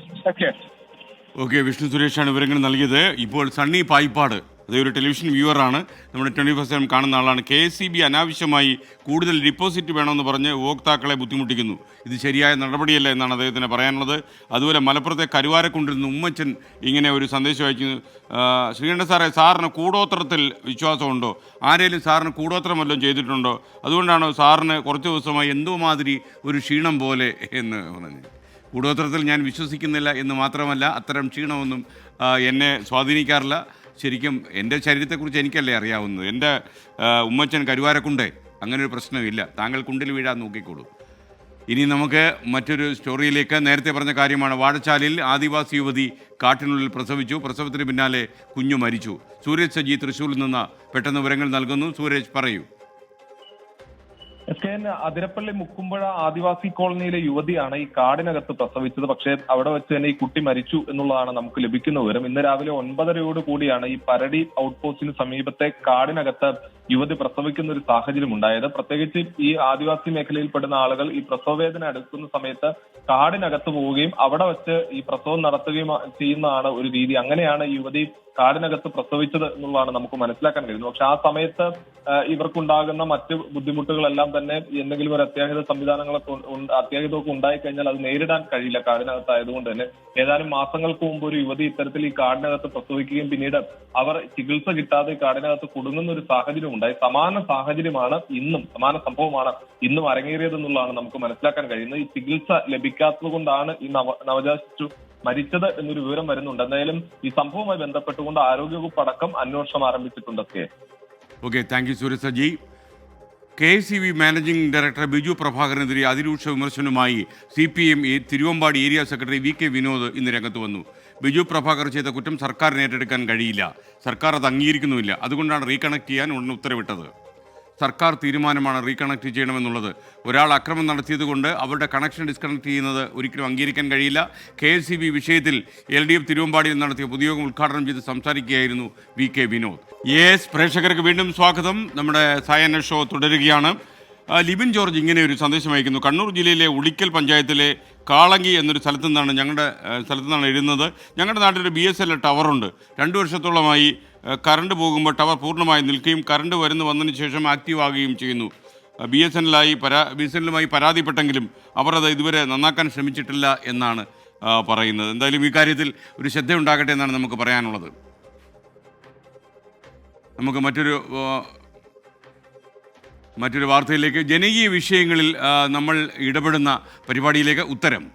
ഓക്കെ, വിഷ്ണു സുരേഷാണ് വിവരങ്ങൾ നൽകിയത്. ഇപ്പോൾ സണ്ണി പായിപ്പാട്, അതേ ഒരു ടെലിവിഷൻ വ്യൂവറാണ്, നമ്മുടെ 24/7 കാണുന്ന ആളാണ്. KSEB അനാവശ്യമായി കൂടുതൽ ഡിപ്പോസിറ്റ് വേണമെന്ന് പറഞ്ഞ് ഉപഭോക്താക്കളെ ബുദ്ധിമുട്ടിക്കുന്നു. ഇത് ശരിയായ നടപടിയല്ല എന്നാണ് അദ്ദേഹത്തിന് പറയാനുള്ളത്. അതുപോലെ മലപ്പുറത്തെ കരുവാരക്കുണ്ടിൽ നിന്ന് ഉമ്മച്ചൻ ഇങ്ങനെ ഒരു സന്ദേശം അയച്ചു. ശ്രീകണ്ഠ സാറേ, സാറിന് കൂടോത്രത്തിൽ വിശ്വാസമുണ്ടോ? ആരെങ്കിലും സാറിന് കൂടോത്രം വല്ലതും ചെയ്തിട്ടുണ്ടോ? അതുകൊണ്ടാണോ സാറിന് കുറച്ച് ദിവസമായി എന്തോ മാതിരി ഒരു ക്ഷീണം പോലെ എന്ന് പറഞ്ഞു. കൂടോത്രത്തിൽ ഞാൻ വിശ്വസിക്കുന്നില്ല എന്ന് മാത്രമല്ല, അത്തരം ക്ഷീണമൊന്നും എന്നെ സ്വാധീനിക്കാറില്ല. ശരിക്കും എൻ്റെ ശരീരത്തെക്കുറിച്ച് എനിക്കല്ലേ അറിയാവുന്നത്. എൻ്റെ ഉമ്മച്ചൻ കരുവാരക്കുണ്ടേ, അങ്ങനൊരു പ്രശ്നമില്ല. താങ്കൾ കുണ്ടിൽ വീഴാൻ നോക്കിക്കോളൂ. ഇനി നമുക്ക് മറ്റൊരു സ്റ്റോറിയിലേക്ക്. നേരത്തെ പറഞ്ഞ കാര്യമാണ്. വാഴച്ചാലിൽ ആദിവാസി യുവതി കാട്ടിനുള്ളിൽ പ്രസവിച്ചു. പ്രസവത്തിന് പിന്നാലെ കുഞ്ഞു മരിച്ചു. സൂരജ് സജി തൃശ്ശൂരിൽ നിന്ന് പെട്ടെന്ന് വിവരങ്ങൾ നൽകുന്നു. സൂരജ്, പറയൂ. അതിരപ്പള്ളി മുക്കുമ്പുഴ ആദിവാസി കോളനിയിലെ യുവതിയാണ് ഈ കാടിനകത്ത് പ്രസവിച്ചത്. പക്ഷേ അവിടെ വെച്ച് തന്നെ ഈ കുട്ടി മരിച്ചു എന്നുള്ളതാണ് നമുക്ക് ലഭിക്കുന്ന വിവരം. ഇന്ന് രാവിലെ 9:30 കൂടിയാണ് ഈ പരടി ഔട്ട് പോസ്റ്റിന് സമീപത്തെ കാടിനകത്ത് യുവതി പ്രസവിക്കുന്ന ഒരു സാഹചര്യം ഉണ്ടായത്. പ്രത്യേകിച്ച് ഈ ആദിവാസി മേഖലയിൽപ്പെടുന്ന ആളുകൾ ഈ പ്രസവവേദന എടുക്കുന്ന സമയത്ത് കാടിനകത്ത് പോവുകയും അവിടെ വെച്ച് ഈ പ്രസവം നടത്തുകയും ചെയ്യുന്നതാണ് ഒരു രീതി. അങ്ങനെയാണ് ഈ യുവതി കാടിനകത്ത് പ്രസവിച്ചത് എന്നുള്ളതാണ് നമുക്ക് മനസ്സിലാക്കാൻ കഴിയുന്നത്. പക്ഷെ ആ സമയത്ത് ഇവർക്കുണ്ടാകുന്ന മറ്റ് ബുദ്ധിമുട്ടുകളെല്ലാം തന്നെ എന്തെങ്കിലും ഒരു അത്യാഹിതമൊക്കെ ഉണ്ടായിക്കഴിഞ്ഞാൽ അത് നേരിടാൻ കഴിയില്ല കാടിനകത്തായതുകൊണ്ട് തന്നെ. ഏതാനും മാസങ്ങൾക്ക് മുമ്പ് ഒരു യുവതി ഇത്തരത്തിൽ ഈ കാടിനകത്ത് പ്രസവിക്കുകയും പിന്നീട് അവർ ചികിത്സ കിട്ടാതെ കാടിനകത്ത് കുടുങ്ങുന്ന ഒരു സാഹചര്യം ഉണ്ടായി. സമാന സംഭവമാണ് ഇന്നും അരങ്ങേറിയതെന്നുള്ളതാണ് നമുക്ക് മനസ്സിലാക്കാൻ കഴിയുന്നത്. ഈ ചികിത്സ ലഭിക്കാത്തത് കൊണ്ടാണ് ഈ നവജാത ശിശു മരിച്ചത് എന്നൊരു വിവരം വരുന്നുണ്ട്. എന്തായാലും ഈ സംഭവവുമായി ബന്ധപ്പെട്ടുകൊണ്ട് ആരോഗ്യവകുപ്പ് അടക്കം അന്വേഷണം ആരംഭിച്ചിട്ടുണ്ട്. Okay, thank you Sooraj Saji. KSEB managing director Biju പ്രഭാകരനെതിരെ അതിരൂക്ഷ വിമർശനവുമായി CPM Thiruvambady area secretary VK Vinod ഇന്ന് രംഗത്ത് വന്നു. ബിജു പ്രഭാകർ ചെയ്ത കുറ്റം സർക്കാരിന് ഏറ്റെടുക്കാൻ കഴിയില്ല. സർക്കാർ അത് അംഗീകരിക്കുന്നുമില്ല. അതുകൊണ്ടാണ് റീകണക്ട് ചെയ്യാൻ ഉടൻ ഉത്തരവിട്ടത്. സർക്കാർ തീരുമാനമാണ് റീകണക്ട് ചെയ്യണമെന്നുള്ളത്. ഒരാൾ അക്രമം നടത്തിയതുകൊണ്ട് അവരുടെ കണക്ഷൻ ഡിസ്കണക്ട് ചെയ്യുന്നത് ഒരിക്കലും അംഗീകരിക്കാൻ കഴിയില്ല. KSEB വിഷയത്തിൽ LDF തിരുവമ്പാടിയിൽ നടത്തിയ പൊതുയോഗം ഉദ്ഘാടനം ചെയ്ത് സംസാരിക്കുകയായിരുന്നു VK വിനോദ്. പ്രേക്ഷകർക്ക് വീണ്ടും സ്വാഗതം. നമ്മുടെ സായാഹ്ന ഷോ തുടരുകയാണ്. ലിബിൻ ജോർജ് ഇങ്ങനെ ഒരു സന്ദേശം അയക്കുന്നു. കണ്ണൂർ ജില്ലയിലെ ഉളിക്കൽ പഞ്ചായത്തിലെ കാളങ്കി എന്നൊരു സ്ഥലത്തു നിന്നാണ് എഴുതുന്നത്. ഞങ്ങളുടെ നാട്ടിലൊരു BSNL ടവറുണ്ട്. 2 വർഷത്തോളമായി കറണ്ട് പോകുമ്പോൾ ടവർ പൂർണ്ണമായി നിൽക്കുകയും കറണ്ട് വന്നതിന് ശേഷം ആക്റ്റീവ് ആകുകയും ചെയ്യുന്നു. BSNLുമായി പരാതിപ്പെട്ടെങ്കിലും അവർ അത് ഇതുവരെ നന്നാക്കാൻ ശ്രമിച്ചിട്ടില്ല എന്നാണ് പറയുന്നത്. എന്തായാലും ഈ കാര്യത്തിൽ ഒരു ശ്രദ്ധയുണ്ടാകട്ടെ എന്നാണ് നമുക്ക് പറയാനുള്ളത്. നമുക്ക് മറ്റൊരു വാർത്തയിലേക്ക്. ജനകീയ വിഷയങ്ങളിൽ നമ്മൾ ഇടപെടുന്ന പരിപാടിയിലേക്ക് ഉത്തരം.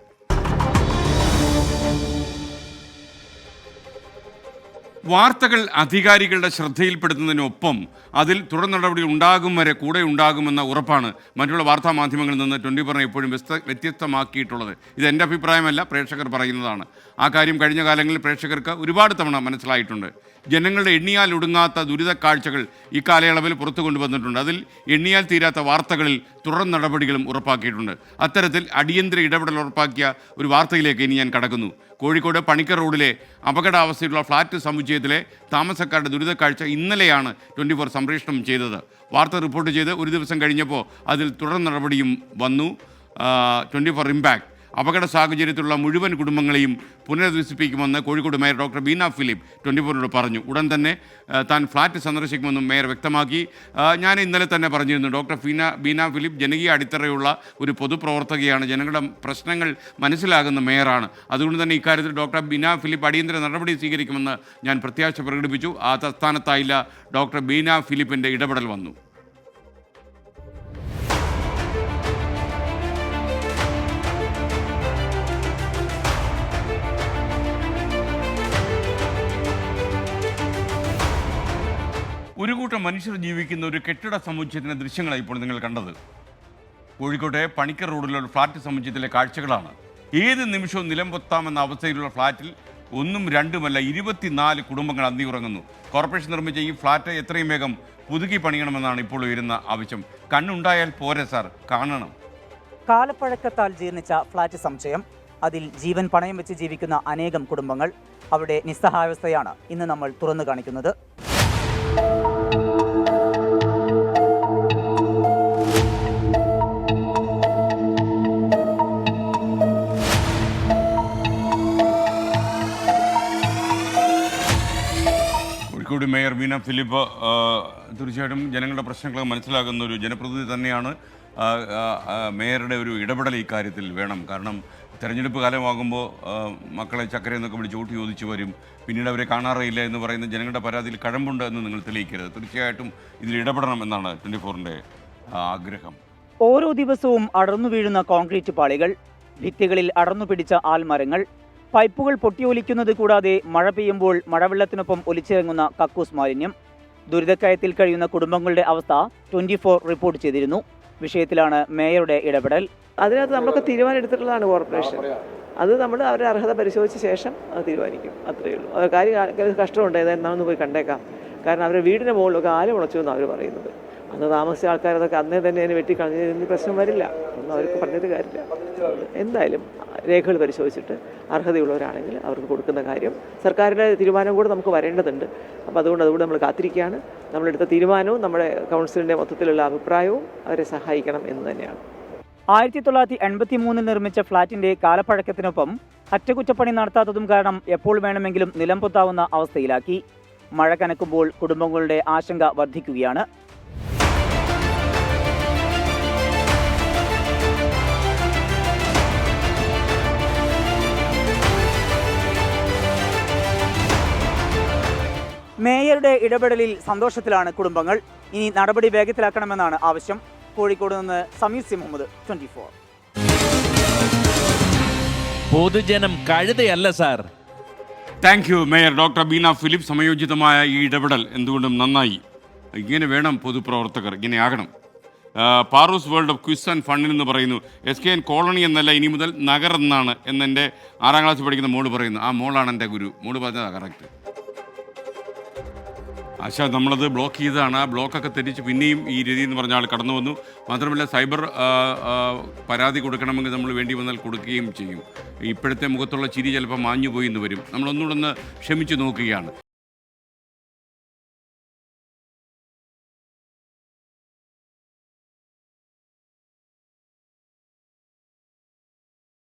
വാർത്തകൾ അധികാരികളുടെ ശ്രദ്ധയിൽപ്പെടുത്തുന്നതിനൊപ്പം അതിൽ തുടർ നടപടി ഉണ്ടാകും വരെ കൂടെ ഉണ്ടാകുമെന്ന ഉറപ്പാണ് മറ്റുള്ള വാർത്താ മാധ്യമങ്ങളിൽ നിന്ന് 24 എപ്പോഴും വ്യത്യസ്തമാക്കിയിട്ടുള്ളത്. ഇത് എൻ്റെ അഭിപ്രായമല്ല, പ്രേക്ഷകർ പറയുന്നതാണ്. ആ കാര്യം കഴിഞ്ഞ കാലങ്ങളിൽ പ്രേക്ഷകർക്ക് ഒരുപാട് തവണ മനസ്സിലായിട്ടുണ്ട്. ജനങ്ങളുടെ എണ്ണിയാൽ ഒടുങ്ങാത്ത ദുരിത കാഴ്ചകൾ ഈ കാലയളവിൽ പുറത്തു കൊണ്ടുവന്നിട്ടുണ്ട്. അതിൽ എണ്ണിയാൽ തീരാത്ത വാർത്തകളിൽ തുടർ നടപടികളും ഉറപ്പാക്കിയിട്ടുണ്ട്. അത്തരത്തിൽ അടിയന്തര ഇടപെടൽ ഉറപ്പാക്കിയ ഒരു വാർത്തയിലേക്ക് ഇനി ഞാൻ കടക്കുന്നു. കോഴിക്കോട് പണിക്കർ റോഡിലെ അപകടാവസ്ഥയിലുള്ള ഫ്ളാറ്റ് സമുച്ചയത്തിലെ താമസക്കാരുടെ ദുരിതക്കാഴ്ച ഇന്നലെയാണ് 24 സംപ്രേഷണം ചെയ്തത്. വാർത്ത റിപ്പോർട്ട് ചെയ്ത് ഒരു ദിവസം കഴിഞ്ഞപ്പോൾ അതിൽ തുടർ നടപടിയും വന്നു. 24 ഇമ്പാക്ട് അപകട സാഹചര്യത്തിലുള്ള മുഴുവൻ കുടുംബങ്ങളെയും പുനരധിവസിപ്പിക്കുമെന്ന് കോഴിക്കോട് മേയർ ഡോക്ടർ ബീന ഫിലിപ്പ് 24നോട് പറഞ്ഞു. ഉടൻ തന്നെ താൻ ഫ്ലാറ്റ് സന്ദർശിക്കുമെന്നും മേയർ വ്യക്തമാക്കി. ഞാൻ ഇന്നലെ തന്നെ പറഞ്ഞിരുന്നു, ഡോക്ടർ ബീന ഫിലിപ്പ് ജനകീയ അടിത്തറയുള്ള ഒരു പൊതുപ്രവർത്തകയാണ്. ജനങ്ങളുടെ പ്രശ്നങ്ങൾ മനസ്സിലാകുന്ന മേയറാണ്. അതുകൊണ്ട് തന്നെ ഇക്കാര്യത്തിൽ ഡോക്ടർ ബീന ഫിലിപ്പ് അടിയന്തര നടപടി സ്വീകരിക്കുമെന്ന് ഞാൻ പ്രത്യാശ പ്രകടിപ്പിച്ചു. ആ തസ്ഥാനത്തായില്ല, ഡോക്ടർ ബീന ഫിലിപ്പിൻ്റെ ഇടപെടൽ വന്നു. ഒരു കൂട്ടം മനുഷ്യർ ജീവിക്കുന്ന ഒരു കെട്ടിട സമുച്ചയത്തിൻ്റെ ദൃശ്യങ്ങളാണ് ഇപ്പോൾ നിങ്ങൾ കണ്ടത്. കോഴിക്കോട്ടെ പണിക്കർ റോഡിലുള്ള ഫ്ലാറ്റ് സമുച്ചയത്തിലെ കാഴ്ചകളാണ്. ഏത് നിമിഷവും നിലംപൊത്താമെന്ന അവസ്ഥയിലുള്ള ഫ്ലാറ്റിൽ 1ഉം 2ഉമല്ല 24 കുടുംബങ്ങൾ അന്തിയുറങ്ങുന്നു. കോർപ്പറേഷൻ നിർമ്മിച്ച ഈ ഫ്ലാറ്റ് എത്രയും വേഗം പുതുക്കി പണിയണമെന്നാണ് ഇപ്പോൾ ഉയരുന്ന ആവശ്യം. കണ്ണുണ്ടായാൽ പോരെ സാർ, കാണണം. കാലപ്പഴക്കത്താൽ ജീർണിച്ച ഫ്ളാറ്റ് സമുച്ചയം, അതിൽ ജീവൻ പണയം വെച്ച് ജീവിക്കുന്ന അനേകം കുടുംബങ്ങൾ, അവരുടെ നിസ്സഹായാവസ്ഥയാണ് ഇന്ന് നമ്മൾ തുറന്നു കാണിക്കുന്നത്. കോഴിക്കോട് മേയർ വീണ ഫിലിപ്പ് തീർച്ചയായിട്ടും ജനങ്ങളുടെ പ്രശ്നങ്ങൾ മനസ്സിലാകുന്ന ഒരു ജനപ്രതിനിധി തന്നെയാണ്. മേയറുടെ ഒരു ഇടപെടൽ ഈ കാര്യത്തിൽ വേണം. കാരണം തെരഞ്ഞെടുപ്പ് കാലമാകുമ്പോൾ മക്കളെ ചക്കര എന്നൊക്കെ വിളിച്ച് വോട്ട് ചോദിച്ചു വരും, പിന്നീട് അവരെ കാണാറില്ല എന്ന് പറയുന്ന ജനങ്ങളുടെ പരാതിയിൽ കഴമ്പുണ്ട് എന്ന് നിങ്ങൾ തെളിയിക്കരുത്. തീർച്ചയായിട്ടും ഇതിൽ ഇടപെടണം എന്നാണ് 24-ൻ്റെ ആഗ്രഹം. ഓരോ ദിവസവും അടർന്നു വീഴുന്ന കോൺക്രീറ്റ് പാളികൾ, ഭിത്തികളിൽ അടർന്നു പിടിച്ച ആൽമരങ്ങൾ, പൈപ്പുകൾ പൊട്ടിയൊലിക്കുന്നത് കൂടാതെ മഴ പെയ്യുമ്പോൾ മഴവെള്ളത്തിനൊപ്പം ഒലിച്ചിറങ്ങുന്ന കക്കൂസ് മാലിന്യം. ദുരിതക്കയത്തിൽ കഴിയുന്ന കുടുംബങ്ങളുടെ അവസ്ഥ 24 റിപ്പോർട്ട് ചെയ്തിരുന്നു. വിഷയത്തിലാണ് മേയറുടെ ഇടപെടൽ. അതിനകത്ത് നമ്മളൊക്കെ തീരുമാനം എടുത്തിട്ടുള്ളതാണ് കോർപ്പറേഷൻ. അത് നമ്മൾ അവരുടെ അർഹത പരിശോധിച്ച ശേഷം അത് തീരുമാനിക്കും, അത്രയേ ഉള്ളൂ. അത് കാര്യം കഷ്ടമുണ്ട്, എന്നാണെന്ന് പോയി കണ്ടേക്കാം. കാരണം അവരുടെ വീടിൻ്റെ മുകളിലൊക്കെ ആല മുളച്ചു എന്നാണ് അവർ പറയുന്നത്. അന്ന് താമസിച്ച ആൾക്കാരതൊക്കെ അന്നേ തന്നെ അതിനെ വെട്ടിക്കളഞ്ഞതിന് പ്രശ്നം വരില്ല, ഒന്നും അവർക്ക് പറഞ്ഞത് കാര്യമില്ല. എന്തായാലും രേഖകൾ പരിശോധിച്ചിട്ട് അർഹതയുള്ളവരാണെങ്കിൽ അവർക്ക് കൊടുക്കുന്ന കാര്യം സർക്കാരിൻ്റെ തീരുമാനം കൂടെ നമുക്ക് വരേണ്ടതുണ്ട്. അപ്പോൾ അതുകൊണ്ട് നമ്മൾ കാത്തിരിക്കുകയാണ്. നമ്മളെടുത്ത തീരുമാനവും നമ്മുടെ കൗൺസിലിൻ്റെ മൊത്തത്തിലുള്ള അഭിപ്രായവും അവരെ സഹായിക്കണം എന്ന് തന്നെയാണ്. 1983 നിർമ്മിച്ച ഫ്ളാറ്റിന്റെ കാലപ്പഴക്കത്തിനൊപ്പം അറ്റകുറ്റപ്പണി നടത്താത്തതും കാരണം എപ്പോൾ വേണമെങ്കിലും നിലംപൊത്താവുന്ന അവസ്ഥയിലാക്കി. മഴ കനക്കുമ്പോൾ കുടുംബങ്ങളുടെ ആശങ്ക വർദ്ധിക്കുകയാണ്. മേയറുടെ ഇടപെടലിൽ സന്തോഷത്തിലാണ് കുടുംബങ്ങൾ. ഇനി നടപടി വേഗത്തിലാക്കണമെന്നാണ് ആവശ്യം. കോഴിക്കോട് നിന്ന് സമീർ സി മുഹമ്മദ്, 24. പൊതുജനം കഴുതയല്ല sir. Thank you mayor doctor Beena Philip. സമയോചിതമായ ഈ ഇടപെടൽ എന്തുകൊണ്ടും നന്നായി. ഇങ്ങനെ വേണം പൊതുപ്രവർത്തകർ, ഇങ്ങനെ ആകണം. Paroos world of quiz and ഫണ്ടിൽ നിന്ന് പറയുന്നു, SKN കോളനി എന്നല്ല ഇനി മുതൽ നഗർ എന്നാണ് എന്നെൻ്റെ 6ാം ക്ലാസ്സിൽ പഠിക്കുന്ന മോള് പറയുന്നു. ആ മോളാണ് എൻ്റെ ഗുരു. മോള് പറഞ്ഞതാണ് കറക്റ്റ്. ആശാ, നമ്മളത് ബ്ലോക്ക് ചെയ്തതാണ്. ആ ബ്ലോക്കൊക്കെ തെറ്റിച്ച് പിന്നെയും ഈ രീതി എന്ന് പറഞ്ഞ ആൾ കടന്നു വന്നു. മാത്രമല്ല സൈബർ പരാതി കൊടുക്കണമെങ്കിൽ നമ്മൾ വേണ്ടി വന്നാൽ കൊടുക്കുകയും ചെയ്യും. ഇപ്പോഴത്തെ മുഖത്തുള്ള ചിരി ചിലപ്പോൾ മാഞ്ഞു പോയി എന്ന് വരും. നമ്മളൊന്നുകൂടെ ഒന്ന് ക്ഷമിച്ചു നോക്കുകയാണ്.